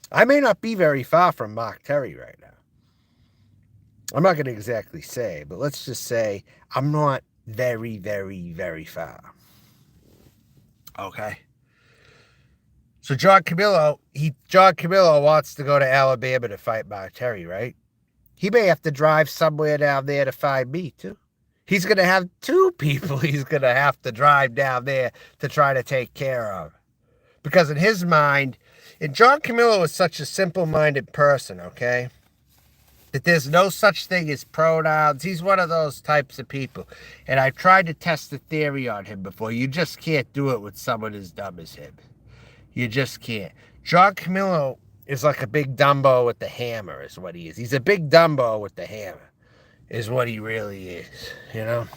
I may not be very far from Mark Terry right now. I'm not going to exactly say, but let's just say I'm not very, very, very far. Okay. So John Camillo wants to go to Alabama to fight Mark Terry, right? He may have to drive somewhere down there to find me, too. He's going to have two people he's going to have to drive down there to try to take care of. Because in his mind, and John Camillo is such a simple-minded person, okay? That there's no such thing as pronouns. He's one of those types of people. And I've tried to test the theory on him before. You just can't do it with someone as dumb as him. You just can't. John Camillo is like a big Dumbo with the hammer is what he is. He's a big Dumbo with the hammer is what he really is, you know?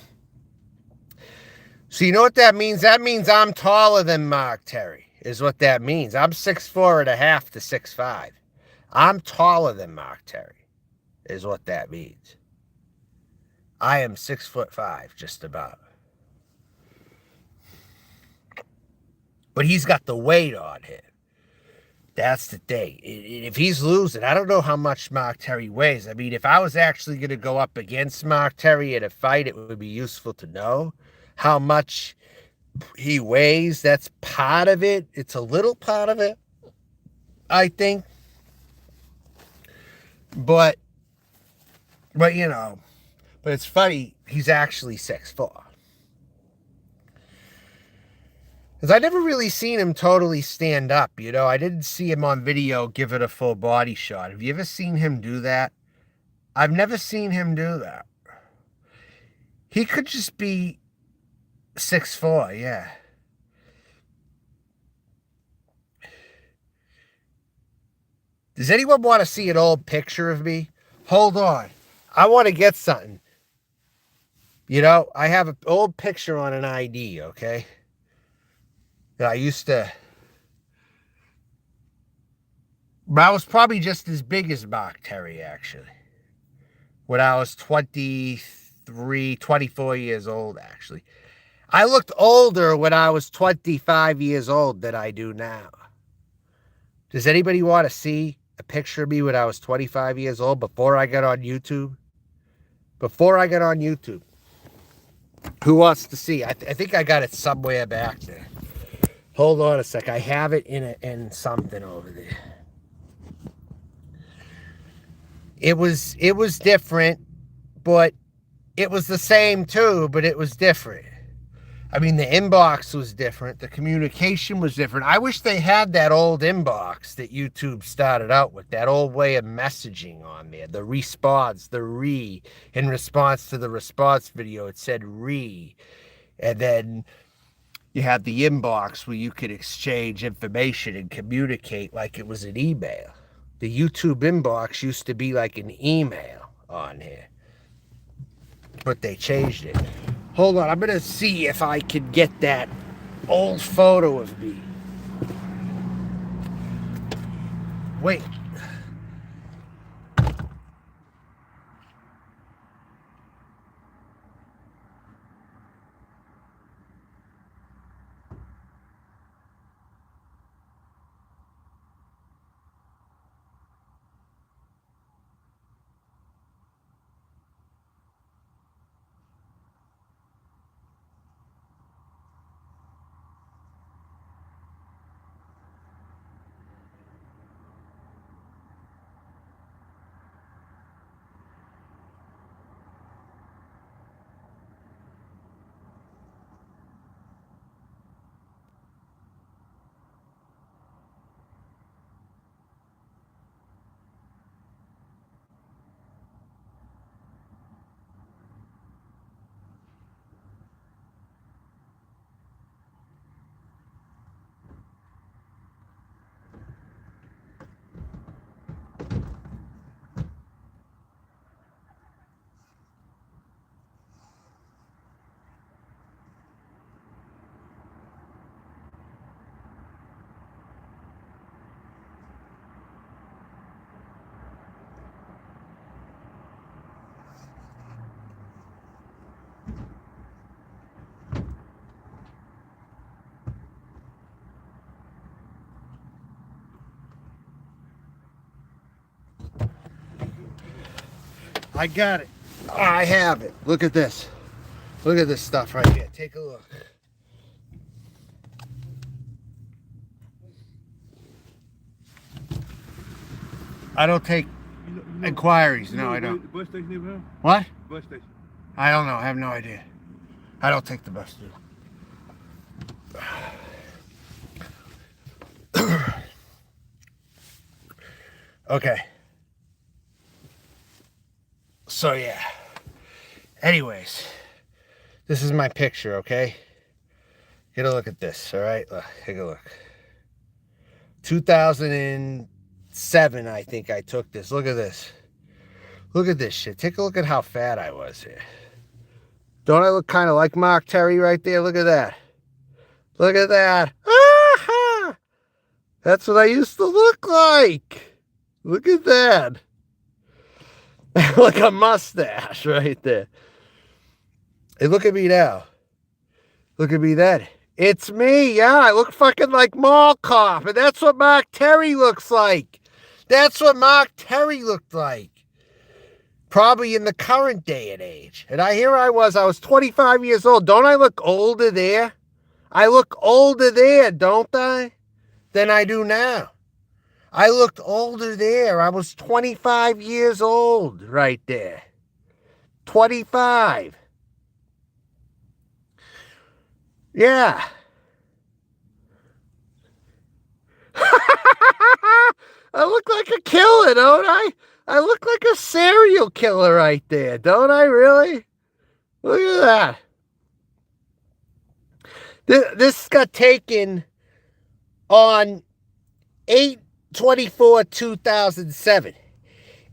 So you know what that means? That means I'm taller than Mark Terry is what that means. I'm 6'4.5" to 6'5". I'm taller than Mark Terry is what that means. I am 6'5", just about. But he's got the weight on him. That's the thing. If he's losing, I don't know how much Mark Terry weighs. I mean, if I was actually going to go up against Mark Terry in a fight, it would be useful to know how much he weighs. That's part of it. It's a little part of it, I think. But you know, but it's funny. He's actually 6'4". Because I never really seen him totally stand up, you know. I didn't see him on video give it a full body shot. Have you ever seen him do that? I've never seen him do that. He could just be 6'4", yeah. Does anyone want to see an old picture of me? Hold on. I want to get something. You know, I have an old picture on an ID, okay? That I used to... But I was probably just as big as Mark Terry, actually. When I was 23, 24 years old, actually. I looked older when I was 25 years old than I do now. Does anybody want to see a picture of me when I was 25 years old before I got on YouTube? Before I got on YouTube. Who wants to see? I think I got it somewhere back there. Hold on a sec. I have it in something over there. It was different, but it was the same too, but it was different. I mean, the inbox was different. The communication was different. I wish they had that old inbox that YouTube started out with, that old way of messaging on there. The response, the re, in response to the response video, it said re. And then you had the inbox where you could exchange information and communicate like it was an email. The YouTube inbox used to be like an email on here. But they changed it. Hold on, I'm going to see if I can get that old photo of me. Wait. I got it. I have it. Look at this. Look at this stuff right here. Take a look. I don't take inquiries. No, I don't. Bus station over here? What? Bus station. I don't know. I have no idea. I don't take the bus, dude. Okay. So, yeah. Anyways, this is my picture, okay? Get a look at this, all right? Look, take a look. 2007, I think I took this. Look at this. Look at this shit. Take a look at how fat I was here. Don't I look kind of like Mark Terry right there? Look at that. Look at that. Ah-ha! That's what I used to look like. Look at that. Like a mustache right there. Hey, look at me now. Look at me then. It's me, yeah. I look fucking like Mall Cop, and that's what Mark Terry looks like. That's what Mark Terry looked like. Probably in the current day and age. And I was 25 years old. Don't I look older there? I look older there, don't I? Than I do now. I looked older there. I was 25 years old right there. 25. Yeah. I look like a killer, don't I? I look like a serial killer right there, don't I really? Look at that. This got taken on 8/24/2007.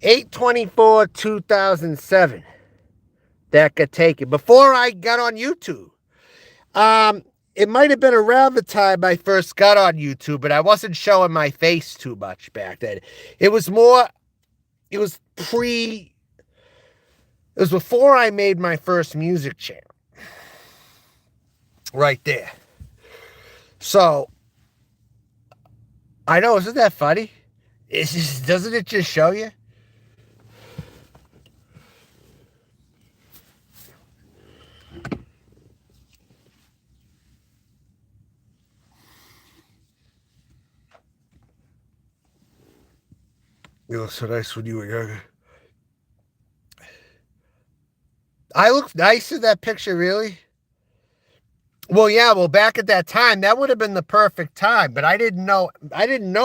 8/24/2007. That got taken. Before I got on YouTube. It might have been around the time I first got on YouTube, but I wasn't showing my face too much back then. It was before I made my first music channel. Right there. So, I know, isn't that funny? Doesn't it just show you? You look so nice when you were younger. I look nice in that picture, really? Well, yeah, back at that time, that would have been the perfect time, but I didn't know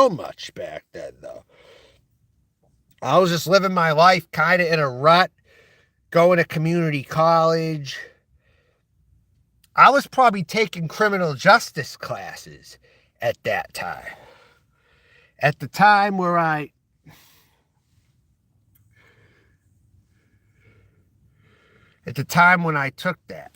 much back then, though. I was just living my life kind of in a rut, going to community college. I was probably taking criminal justice classes at that time. At the time where when I took that.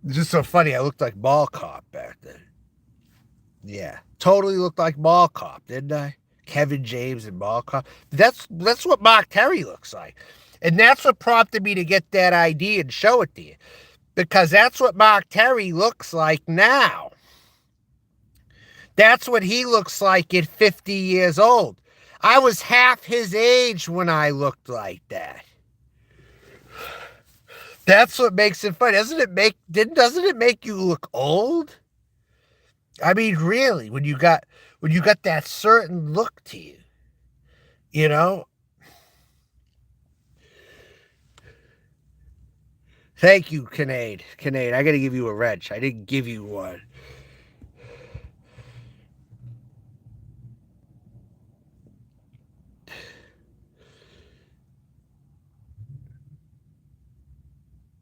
It's just so funny. I looked like Mall Cop back then. Yeah, totally looked like Mall Cop, didn't I? Kevin James and Mall Cop. That's what Mark Terry looks like. And that's what prompted me to get that idea and show it to you. Because that's what Mark Terry looks like now. That's what he looks like at 50 years old. I was half his age when I looked like that. That's what makes it fun. Doesn't it make you look old? I mean, really, when you got that certain look to you, you know? Thank you, Kinnaid. I got to give you a wrench. I didn't give you one.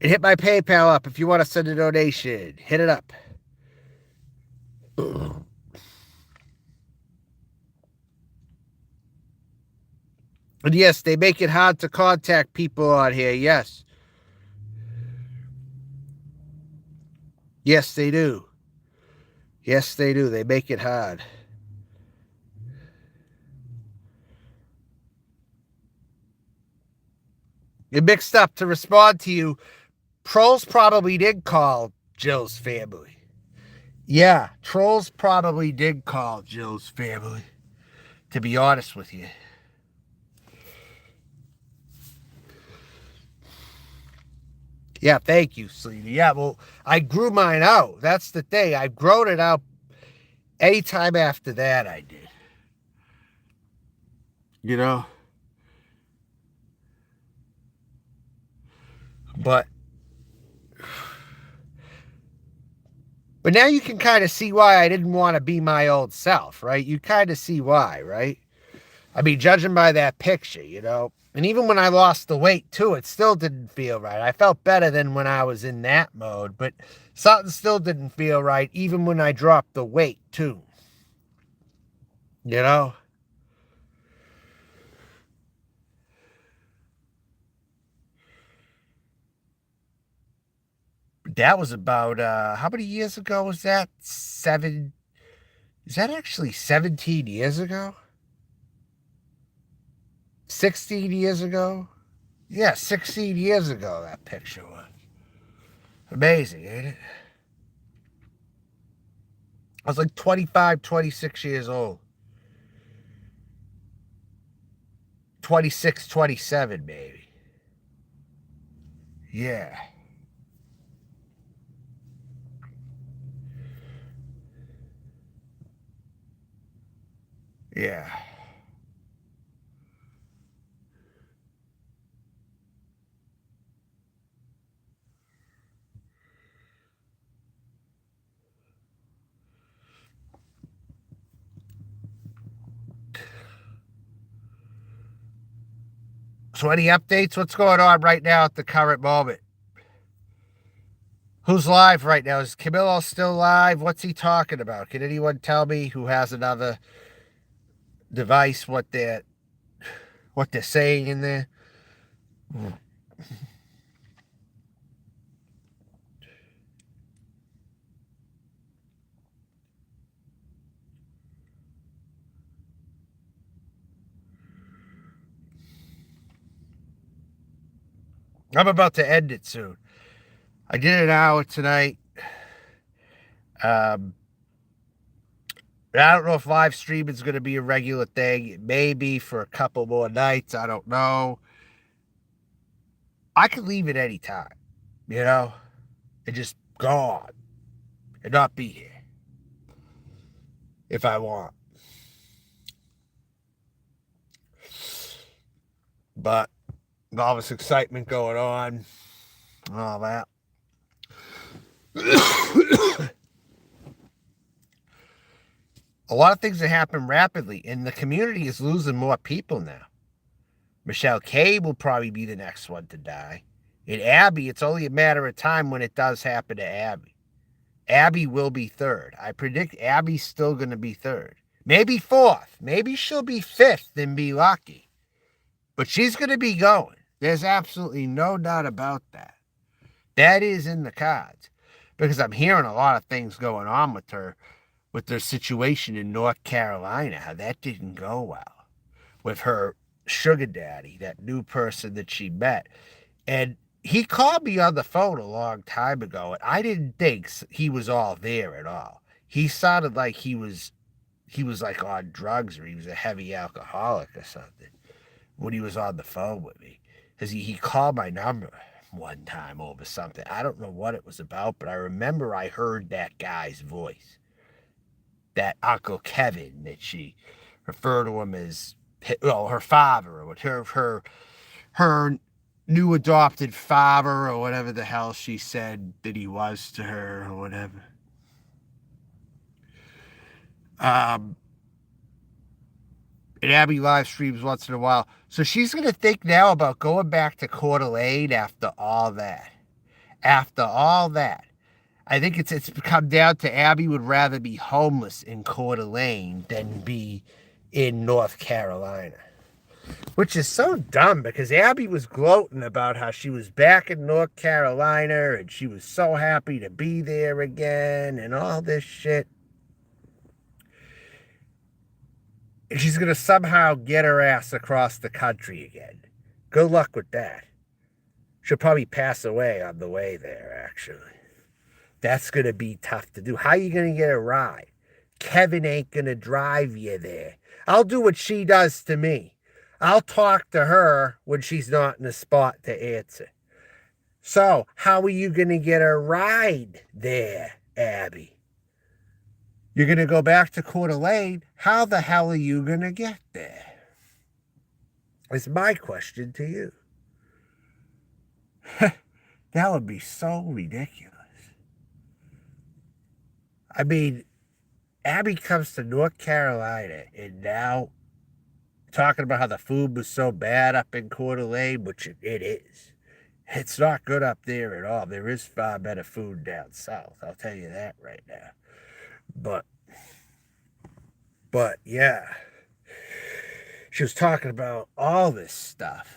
And hit my PayPal up if you want to send a donation. Hit it up. And yes, they make it hard to contact people on here. Yes. Yes, they do. Yes, they do. They make it hard. It mixed up to respond to you. Trolls probably did call Jill's family. Yeah, trolls probably did call Jill's family, to be honest with you. Yeah, thank you, Sleety. Yeah, well, I grew mine out. That's the thing. I've grown it out anytime after that I did. You know? But now you can kind of see why I didn't want to be my old self, right? You kind of see why, right? I mean, judging by that picture, you know? And even when I lost the weight too, it still didn't feel right. I felt better than when I was in that mode, but something still didn't feel right even when I dropped the weight too. You know? That was about how many years ago was that? Is that actually 17 years ago? 16 years ago? Yeah, 16 years ago that picture was. Amazing, ain't it? I was like 25, 26 years old. 26, 27 maybe. Yeah. Yeah. So any updates? What's going on right now at the current moment? Who's live right now? Is Camilo still live? What's he talking about? Can anyone tell me who has another device what they're saying in there? I'm about to end it soon. I did an hour tonight. Um, I don't know if live streaming is going to be a regular thing. It may be for a couple more nights. I don't know. I could leave at any time, you know, and just go on and not be here if I want. But all this excitement going on and all that. A lot of things that happen rapidly, and the community is losing more people now. Michelle K will probably be the next one to die. And Abby, it's only a matter of time when it does happen to Abby. Abby will be third. I predict Abby's still going to be third. Maybe fourth. Maybe she'll be fifth and be lucky. But she's going to be going. There's absolutely no doubt about that. That is in the cards. Because I'm hearing a lot of things going on with their situation in North Carolina, how that didn't go well. With her sugar daddy, that new person that she met. And he called me on the phone a long time ago, and I didn't think he was all there at all. He sounded like he was like on drugs or he was a heavy alcoholic or something when he was on the phone with me. Because he called my number one time over something. I don't know what it was about, but I remember I heard that guy's voice. That Uncle Kevin that she referred to him as, well, her father or her new adopted father or whatever the hell she said that he was to her or whatever. Um, and Abby live streams once in a while. So she's going to think now about going back to Coeur d'Alene after all that. After all that. I think it's come down to Abby would rather be homeless in Coeur d'Alene than be in North Carolina. Which is so dumb because Abby was gloating about how she was back in North Carolina and she was so happy to be there again and all this shit. And she's going to somehow get her ass across the country again. Good luck with that. She'll probably pass away on the way there, actually. That's going to be tough to do. How are you going to get a ride? Kevin ain't going to drive you there. I'll do what she does to me. I'll talk to her when she's not in the spot to answer. So, how are you going to get a ride there, Abby? You're going to go back to Coeur d'Alene. How the hell are you going to get there? Is my question to you. That would be so ridiculous. I mean, Abby comes to North Carolina and now talking about how the food was so bad up in Coeur d'Alene, which it is. It's not good up there at all. There is far better food down south. I'll tell you that right now. But yeah, she was talking about all this stuff.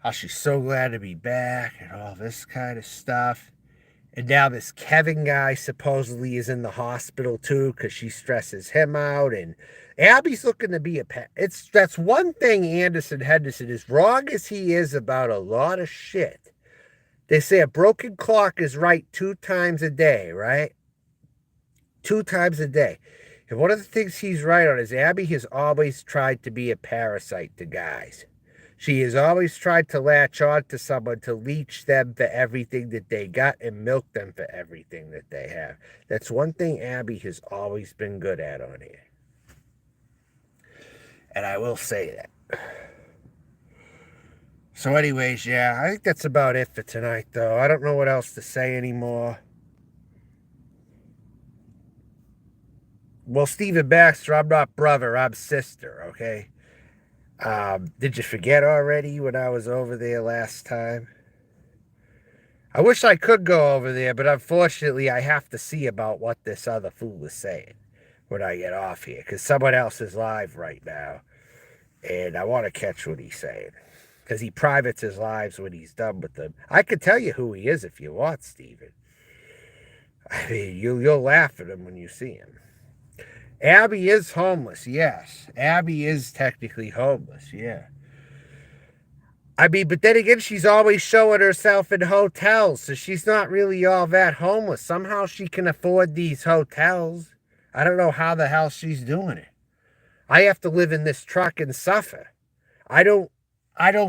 How she's so glad to be back and all this kind of stuff. And now this Kevin guy supposedly is in the hospital too because she stresses him out. And Abby's looking to be a pet. That's one thing Anderson Henderson, as wrong as he is about a lot of shit. They say a broken clock is right 2 times a day, right? 2 times a day. And one of the things he's right on is Abby has always tried to be a parasite to guys. She has always tried to latch on to someone to leech them for everything that they got and milk them for everything that they have. That's one thing Abby has always been good at on here. And I will say that. So anyways, yeah, I think that's about it for tonight, though. I don't know what else to say anymore. Well, Stephen Baxter, I'm not brother, I'm sister, okay? Did you forget already when I was over there last time? I wish I could go over there, but unfortunately I have to see about what this other fool is saying when I get off here, because someone else is live right now, and I want to catch what he's saying, because he privates his lives when he's done with them. I could tell you who he is if you want, Stephen. I mean, you'll laugh at him when you see him. Abby is homeless, yes. Abby is technically homeless, yeah. I mean, but then again, she's always showing herself in hotels, so she's not really all that homeless. Somehow she can afford these hotels. I don't know how the hell she's doing it. I have to live in this truck and suffer. I don't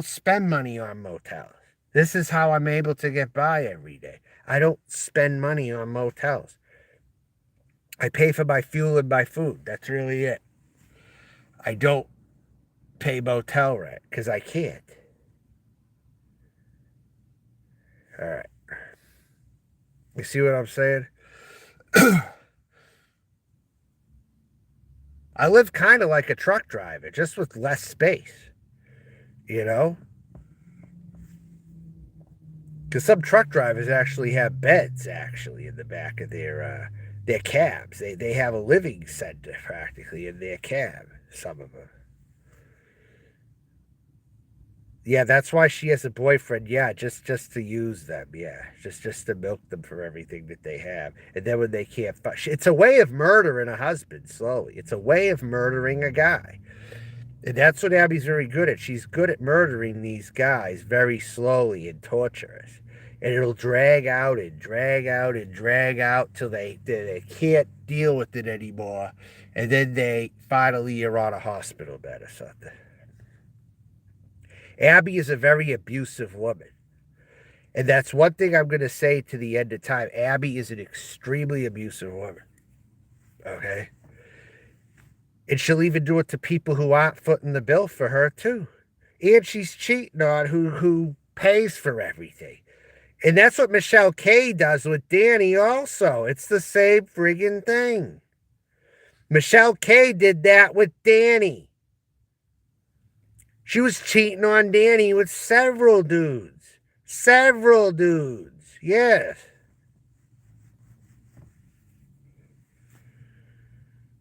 spend money on motels. This is how I'm able to get by every day. I don't spend money on motels. I pay for my fuel and my food. That's really it. I don't pay motel rent because I can't. All right. You see what I'm saying? I live kind of like a truck driver, just with less space. You know? Because some truck drivers actually have beds, actually, in the back of their cabs. They have a living center, practically, in their cab, some of them. Yeah, that's why she has a boyfriend. Yeah, just to use them. Yeah, just to milk them for everything that they have. And then when they can't, it's a way of murdering a husband slowly. It's a way of murdering a guy, and that's what Abby's very good at. She's good at murdering these guys very slowly and torturous, and it'll drag out and drag out and drag out till they can't deal with it anymore, and then they finally are on a hospital bed or something. Abby is a very abusive woman. And that's one thing I'm going to say to the end of time. Abby is an extremely abusive woman. Okay? And she'll even do it to people who aren't footing the bill for her, too. And she's cheating on who pays for everything. And that's what Michelle K does with Danny also. It's the same friggin' thing. Michelle K did that with Danny. She was cheating on Danny with several dudes. Several dudes. Yes.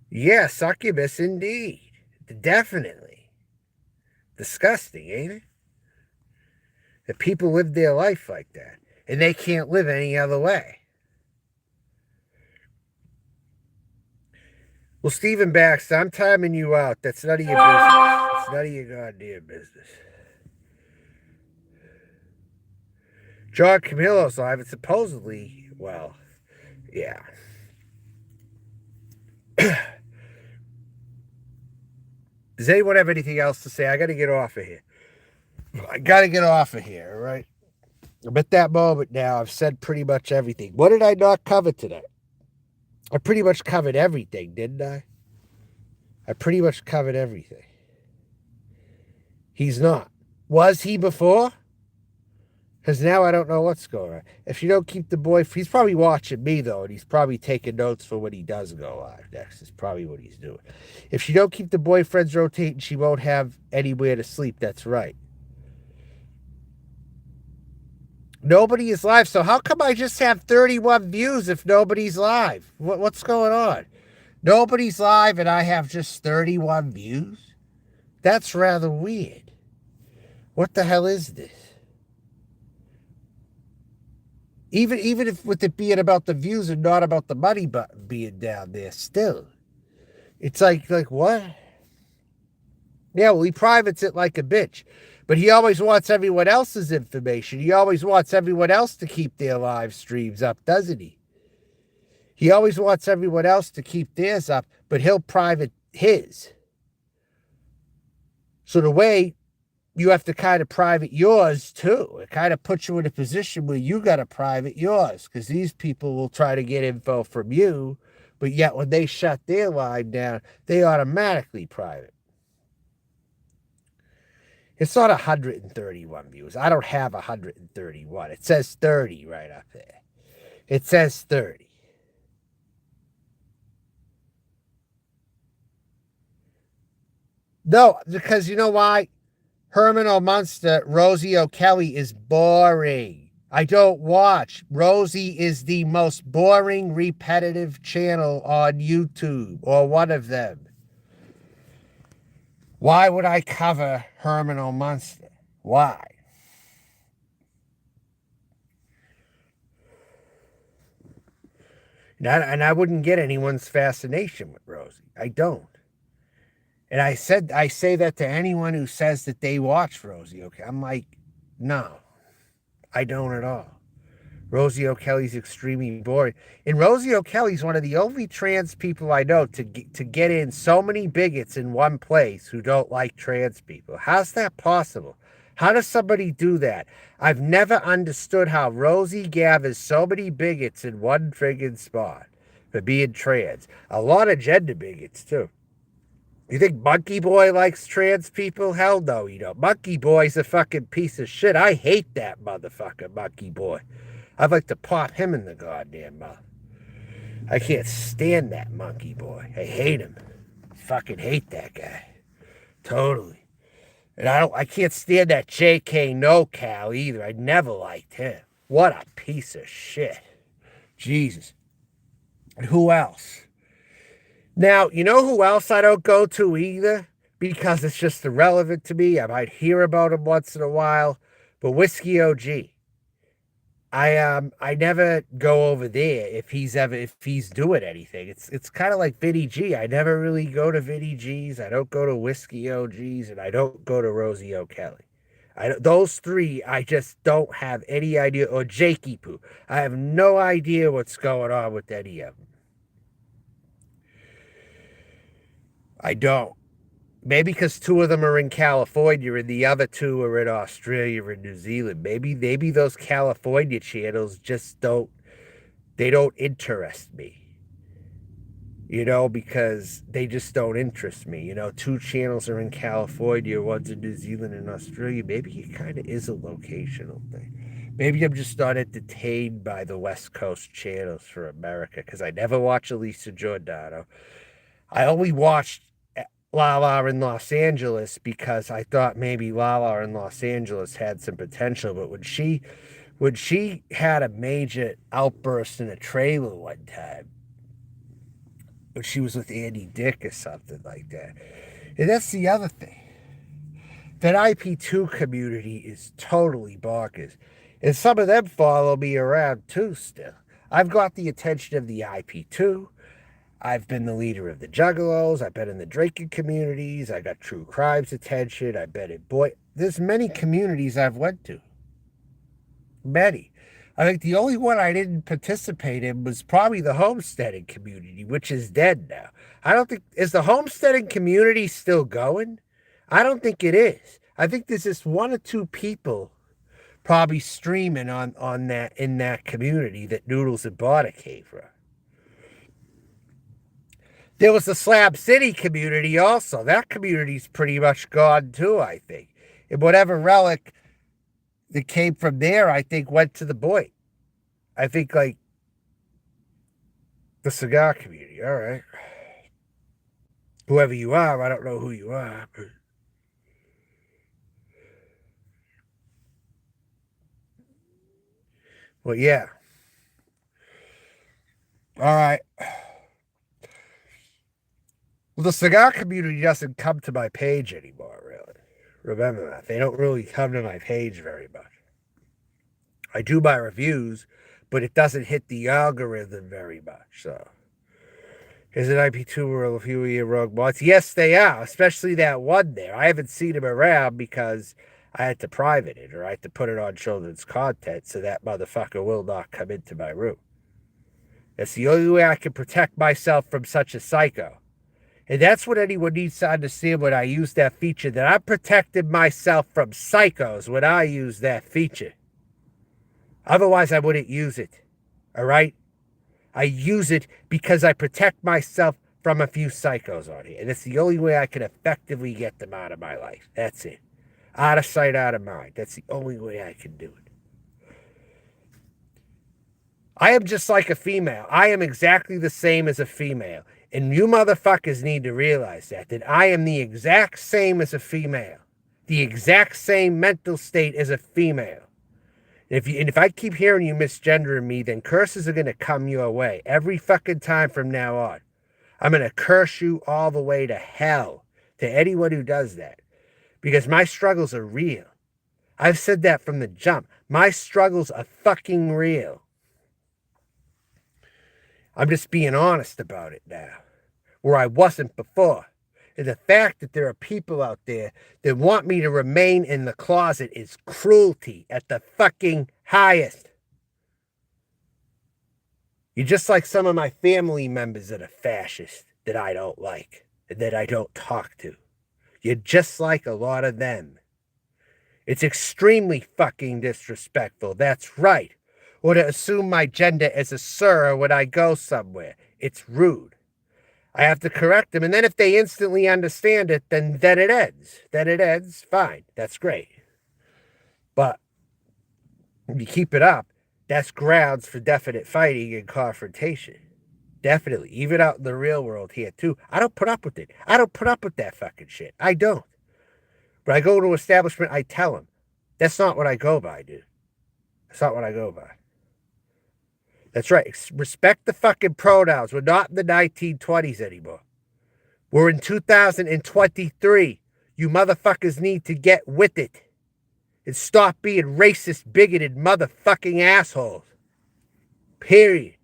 Yes, succubus indeed. Definitely. Disgusting, ain't it? That people live their life like that. And they can't live any other way. Well, Stephen Baxter, I'm timing you out. That's none of your business. It's none of your goddamn business. John Camillo's live, and supposedly, well, yeah. Does anyone have anything else to say? I got to get off of here. I got to get off of here, all right? I'm at that moment now. I've said pretty much everything. What did I not cover today? I pretty much covered everything, didn't I? I pretty much covered everything. He's not. Was he before? Because now I don't know what's going on. If you don't keep the boy, he's probably watching me, though, and he's probably taking notes for when he does go live next. Is probably what he's doing. If she don't keep the boyfriends rotating, she won't have anywhere to sleep. That's right. Nobody is live, so how come I just have 31 views if nobody's live? What's going on? Nobody's live and I have just 31 views? That's rather weird. What the hell is this? Even if with it being about the views and not about the money being down there, still. It's like what? Yeah, well, he privates it like a bitch. But he always wants everyone else's information. He always wants everyone else to keep their live streams up, doesn't he? He always wants everyone else to keep theirs up, but he'll private his. So the way you have to kind of private yours too. It kind of puts you in a position where you got to private yours because these people will try to get info from you, but yet when they shut their line down, they automatically private. It's not 131 views. I don't have 131. It says 30 right up there. It says 30. No, because you know why? Herman O'Munster, Rosie O'Kelly is boring. I don't watch. Rosie is the most boring, repetitive channel on YouTube, or one of them. Why would I cover Herman O'Munster? Why? And I wouldn't get anyone's fascination with Rosie. I don't. And I say that to anyone who says that they watch Rosie O'Kelly. I'm like, no, I don't at all. Rosie O'Kelly's extremely boring. And Rosie O'Kelly's one of the only trans people I know to get in so many bigots in one place who don't like trans people. How's that possible? How does somebody do that? I've never understood how Rosie gathers so many bigots in one friggin' spot for being trans. A lot of gender bigots, too. You think Monkey Boy likes trans people? Hell no, you don't. Monkey Boy's a fucking piece of shit. I hate that motherfucker, Monkey Boy. I'd like to pop him in the goddamn mouth. I can't stand that Monkey Boy. I hate him. Fucking hate that guy. Totally. And I can't stand that JK NoCal either. I never liked him. What a piece of shit. Jesus. And who else? Now, you know who else I don't go to either? Because it's just irrelevant to me. I might hear about him once in a while. But Whiskey OG. I never go over there if he's doing anything. It's kind of like Vinny G. I never really go to Vinny G's. I don't go to Whiskey OG's, and I don't go to Rosie O'Kelly. Those three, I just don't have any idea. Or Jakey Poo. I have no idea what's going on with any of them. I don't. Maybe because two of them are in California and the other two are in Australia and New Zealand. Maybe those California channels just don't interest me. You know, because they just don't interest me. You know, two channels are in California, one's in New Zealand and Australia. Maybe it kind of is a locational thing. Maybe I'm just not entertained by the West Coast channels for America because I never watch Elisa Giordano. I only watched Lala in Los Angeles because I thought maybe Lala in Los Angeles had some potential. But when she had a major outburst in a trailer one time, when she was with Andy Dick or something like that. And that's the other thing. That IP2 community is totally bonkers. And some of them follow me around too still. I've got the attention of the IP2. I've been the leader of the Juggalos. I've been in the drinking communities. I got true crimes attention. I've been in there's many communities I've went to. Many. I think the only one I didn't participate in was probably the homesteading community, which is dead now. I don't think, is the homesteading community still going? I don't think it is. I think there's just one or two people probably streaming on that in that community that Noodles and Barter came from. There was the Slab City community also. That community's pretty much gone too, I think. And whatever relic that came from there, I think went to the boy. I think like the cigar community. All right. Whoever you are, I don't know who you are. But yeah. All right. Well, the cigar community doesn't come to my page anymore, really. Remember that. They don't really come to my page very much. I do my reviews, but it doesn't hit the algorithm very much, so. Is it IP2 or a few of your rogue bots? Yes, they are, especially that one there. I haven't seen him around because I had to private it or I had to put it on children's content so that motherfucker will not come into my room. That's the only way I can protect myself from such a psycho. And that's what anyone needs to understand when I use that feature, that I protected myself from psychos when I use that feature. Otherwise, I wouldn't use it. All right? I use it because I protect myself from a few psychos on here. And it's the only way I can effectively get them out of my life. That's it. Out of sight, out of mind. That's the only way I can do it. I am just like a female. I am exactly the same as a female. And you motherfuckers need to realize that I am the exact same as a female. The exact same mental state as a female. And if I keep hearing you misgendering me, then curses are going to come your way every fucking time from now on. I'm going to curse you all the way to hell to anyone who does that. Because my struggles are real. I've said that from the jump. My struggles are fucking real. I'm just being honest about it now, where I wasn't before. And the fact that there are people out there that want me to remain in the closet is cruelty at the fucking highest. You're just like some of my family members that are fascist that I don't like and that I don't talk to. You're just like a lot of them. It's extremely fucking disrespectful. That's right. Or to assume my gender as a sir when I go somewhere. It's rude. I have to correct them, and then if they instantly understand it, then it ends. Then it ends, fine. That's great. But if you keep it up, that's grounds for definite fighting and confrontation. Definitely. Even out in the real world here, too. I don't put up with it. I don't put up with that fucking shit. I don't. But I go to an establishment, I tell them. That's not what I go by, dude. That's not what I go by. That's right. Respect the fucking pronouns. We're not in the 1920s anymore. We're in 2023. You motherfuckers need to get with it. And stop being racist, bigoted motherfucking assholes. Period.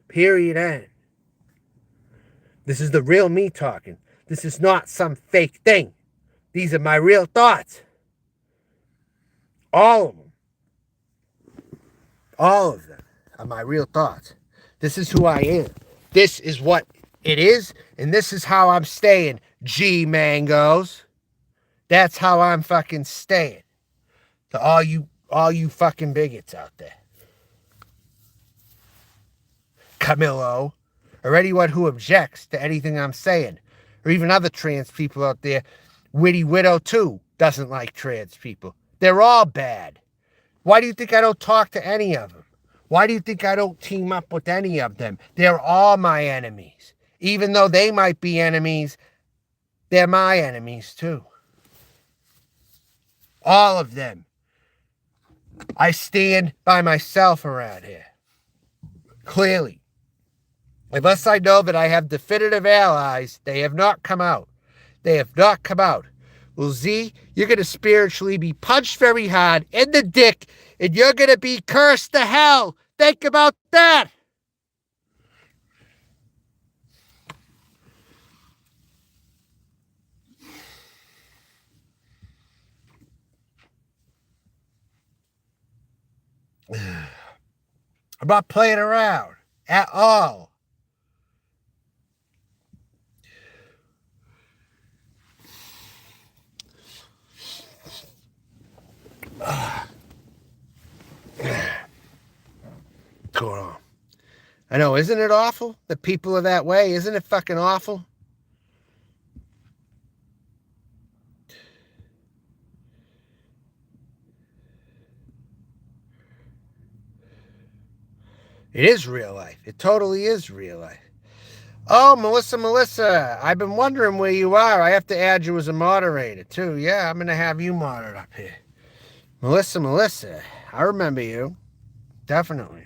Period end. This is the real me talking. This is not some fake thing. These are my real thoughts. All of them. All of them are my real thoughts. This is who I am. This is what it is, and this is how I'm staying, G-Mangos. That's how I'm fucking staying. To all you fucking bigots out there. Camillo, or anyone who objects to anything I'm saying, or even other trans people out there. Witty Widow, too, doesn't like trans people. They're all bad. Why do you think I don't talk to any of them? Why do you think I don't team up with any of them? They're all my enemies. Even though they might be enemies, they're my enemies, too. All of them. I stand by myself around here. Clearly. Unless I know that I have definitive allies, they have not come out. They have not come out. Well, Z, you're going to spiritually be punched very hard in the dick, and you're going to be cursed to hell. Think about that. I'm not playing around at all. What's going on? I know, isn't it awful that people are that way? Isn't it fucking awful? It is real life. It totally is real life. Oh, Melissa, I've been wondering where you are. I have to add you as a moderator, too. Yeah, I'm going to have you moderate up here. Melissa, I remember you. Definitely.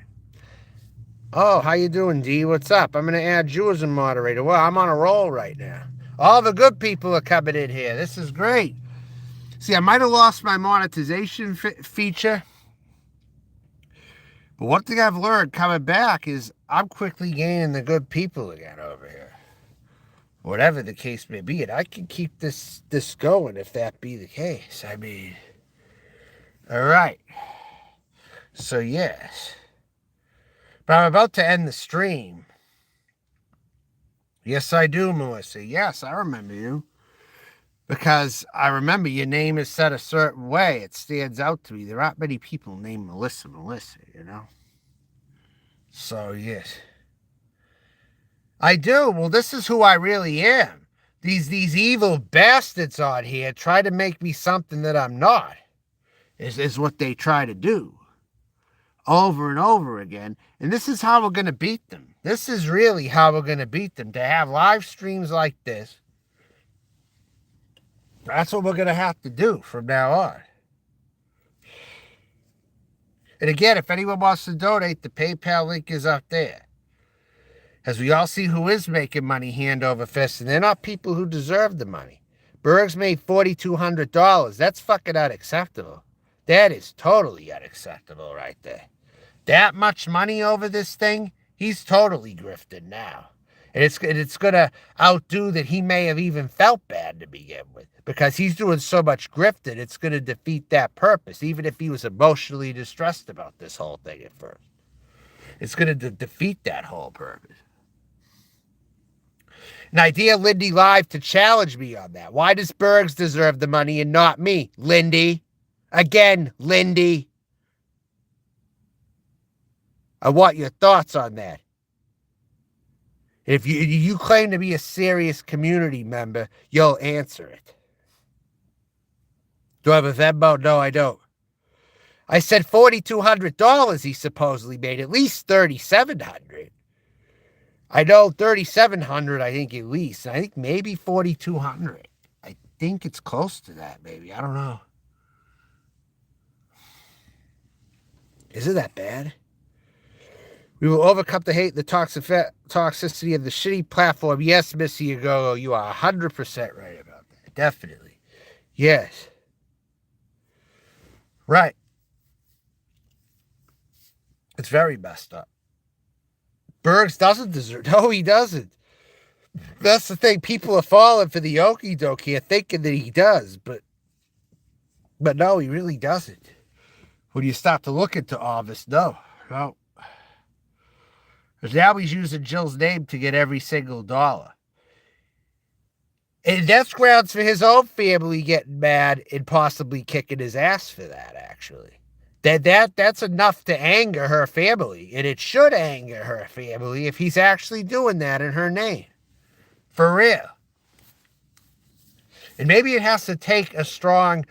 Oh, how you doing, D? What's up? I'm going to add you as a moderator. Well, I'm on a roll right now. All the good people are coming in here. This is great. See, I might have lost my monetization feature. But one thing I've learned coming back is I'm quickly gaining the good people again over here. Whatever the case may be, and I can keep this going if that be the case. I mean, all right. So, yes. But I'm about to end the stream. Yes, I do, Melissa. Yes, I remember you. Because I remember your name is said a certain way. It stands out to me. There aren't many people named Melissa, you know? So, yes. I do. Well, this is who I really am. These evil bastards on here try to make me something that I'm not. Is what they try to do. Over and over again. And this is how we're going to beat them. This is really how we're going to beat them. To have live streams like this. That's what we're going to have to do from now on. And again, if anyone wants to donate, the PayPal link is up there. As we all see who is making money hand over fist, and they're not people who deserve the money. Bergs made $4,200. That's fucking unacceptable. That is totally unacceptable right there. That much money over this thing, he's totally grifted now. And it's going to outdo that he may have even felt bad to begin with. Because he's doing so much grifting, it's going to defeat that purpose, even if he was emotionally distressed about this whole thing at first. It's going to defeat that whole purpose. An idea, Lindy Live, to challenge me on that. Why does Bergs deserve the money and not me, Lindy? Again, Lindy. I want your thoughts on that. If you claim to be a serious community member, you'll answer it. Do I have a Venmo? No, I don't. I said $4,200 he supposedly made, at least $3,700. I know $3,700, I think, at least. I think maybe $4,200. I think it's close to that, maybe. I don't know. Is it that bad? We will overcome the hate, the toxicity of the shitty platform. Yes, Missy Agogo, you are 100% right about that. Definitely. Yes. Right. It's very messed up. Bergs doesn't deserve. No, he doesn't. That's the thing. People are falling for the okie doke here, thinking that he does, but no, he really doesn't. When you start to look into all this, no. Because now he's using Jill's name to get every single dollar. And that's grounds for his own family getting mad and possibly kicking his ass for that, actually. That's enough to anger her family. And it should anger her family if he's actually doing that in her name. For real. And maybe it has to take a strong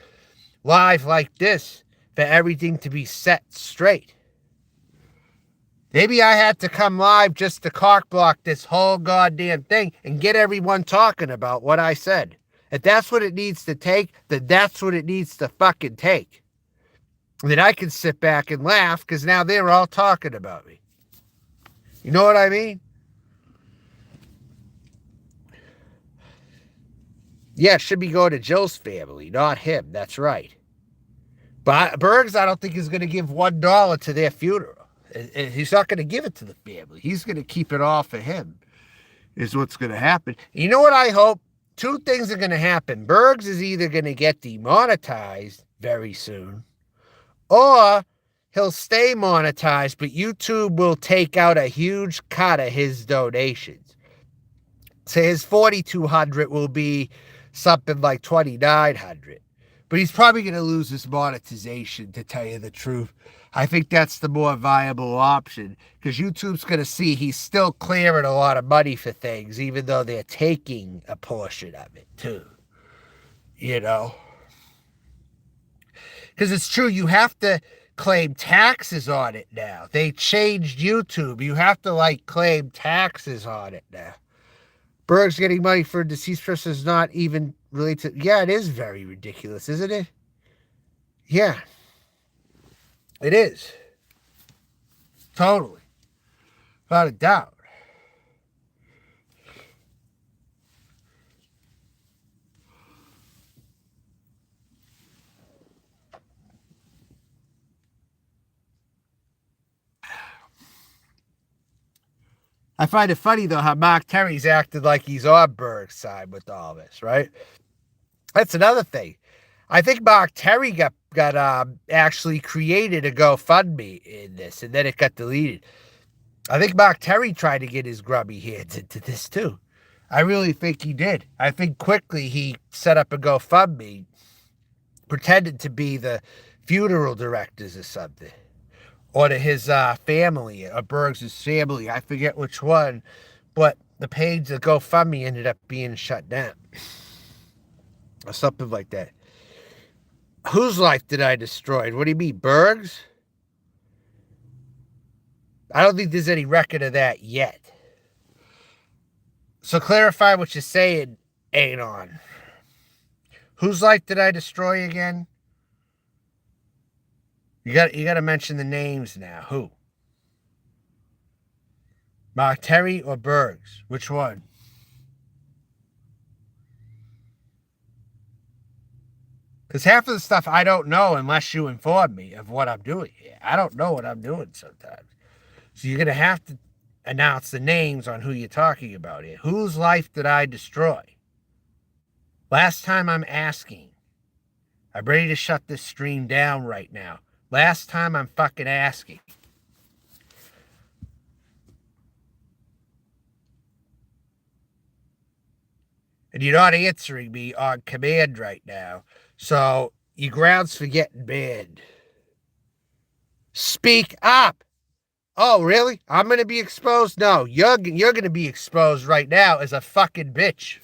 live like this for everything to be set straight. Maybe I had to come live just to cockblock this whole goddamn thing and get everyone talking about what I said. If that's what it needs to take, then that's what it needs to fucking take. And then I can sit back and laugh because now they're all talking about me. You know what I mean? Yeah, it should be going to Jill's family, not him. That's right. But Bergs, I don't think is going to give $1 to their funeral. He's not going to give it to the family. He's going to keep it all for him, is what's going to happen. You know what I hope? Two things are going to happen. Bergs is either going to get demonetized very soon, or he'll stay monetized, but YouTube will take out a huge cut of his donations. So his 4,200 will be something like 2,900. But he's probably going to lose his monetization, to tell you the truth. I think that's the more viable option, because YouTube's going to see he's still clearing a lot of money for things, even though they're taking a portion of it too. You know? Because it's true, you have to claim taxes on it now. They changed YouTube. You have to, like, claim taxes on it now. Bergs getting money for a deceased person is not even related to... Yeah, it is very ridiculous, isn't it? Yeah. It is. Totally. Without a doubt. I find it funny, though, how Mark Terry's acted like he's on Berg's side with all this, right? That's another thing. I think Mark Terry got actually created a GoFundMe in this, and then it got deleted. I think Mark Terry tried to get his grubby hands into this, too. I really think he did. I think quickly he set up a GoFundMe, pretended to be the funeral directors or something, or to his family, or Bergs' family. I forget which one, but the page, the GoFundMe, ended up being shut down, or something like that. Whose life did I destroy? What do you mean, Bergs? I don't think there's any record of that yet. So clarify what you're saying, Anon. Whose life did I destroy again? You got to mention the names now. Who? Mark Terry or Bergs? Which one? Because half of the stuff I don't know unless you inform me of what I'm doing here. I don't know what I'm doing sometimes. So you're going to have to announce the names on who you're talking about here. Whose life did I destroy? Last time I'm asking. I'm ready to shut this stream down right now. Last time I'm fucking asking. And you're not answering me on command right now. So your grounds for getting banned. Speak up. Oh, really? I'm going to be exposed? No, you're going to be exposed right now as a fucking bitch.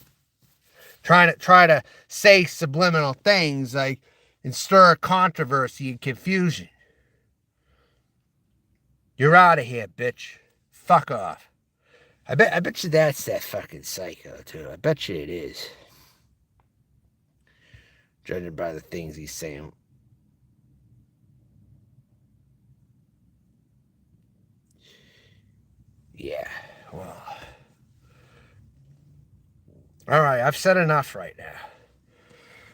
Trying to say subliminal things like and stir controversy and confusion. You're out of here, bitch. Fuck off. I bet you that's that fucking psycho too. I bet you it is. Judging by the things he's saying. Yeah, well. Alright, I've said enough right now.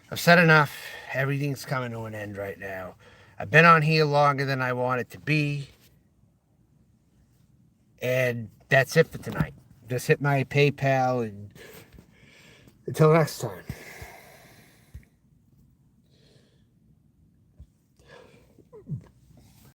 I've said enough. Everything's coming to an end right now. I've been on here longer than I wanted to be. And that's it for tonight. Just hit my PayPal and until next time.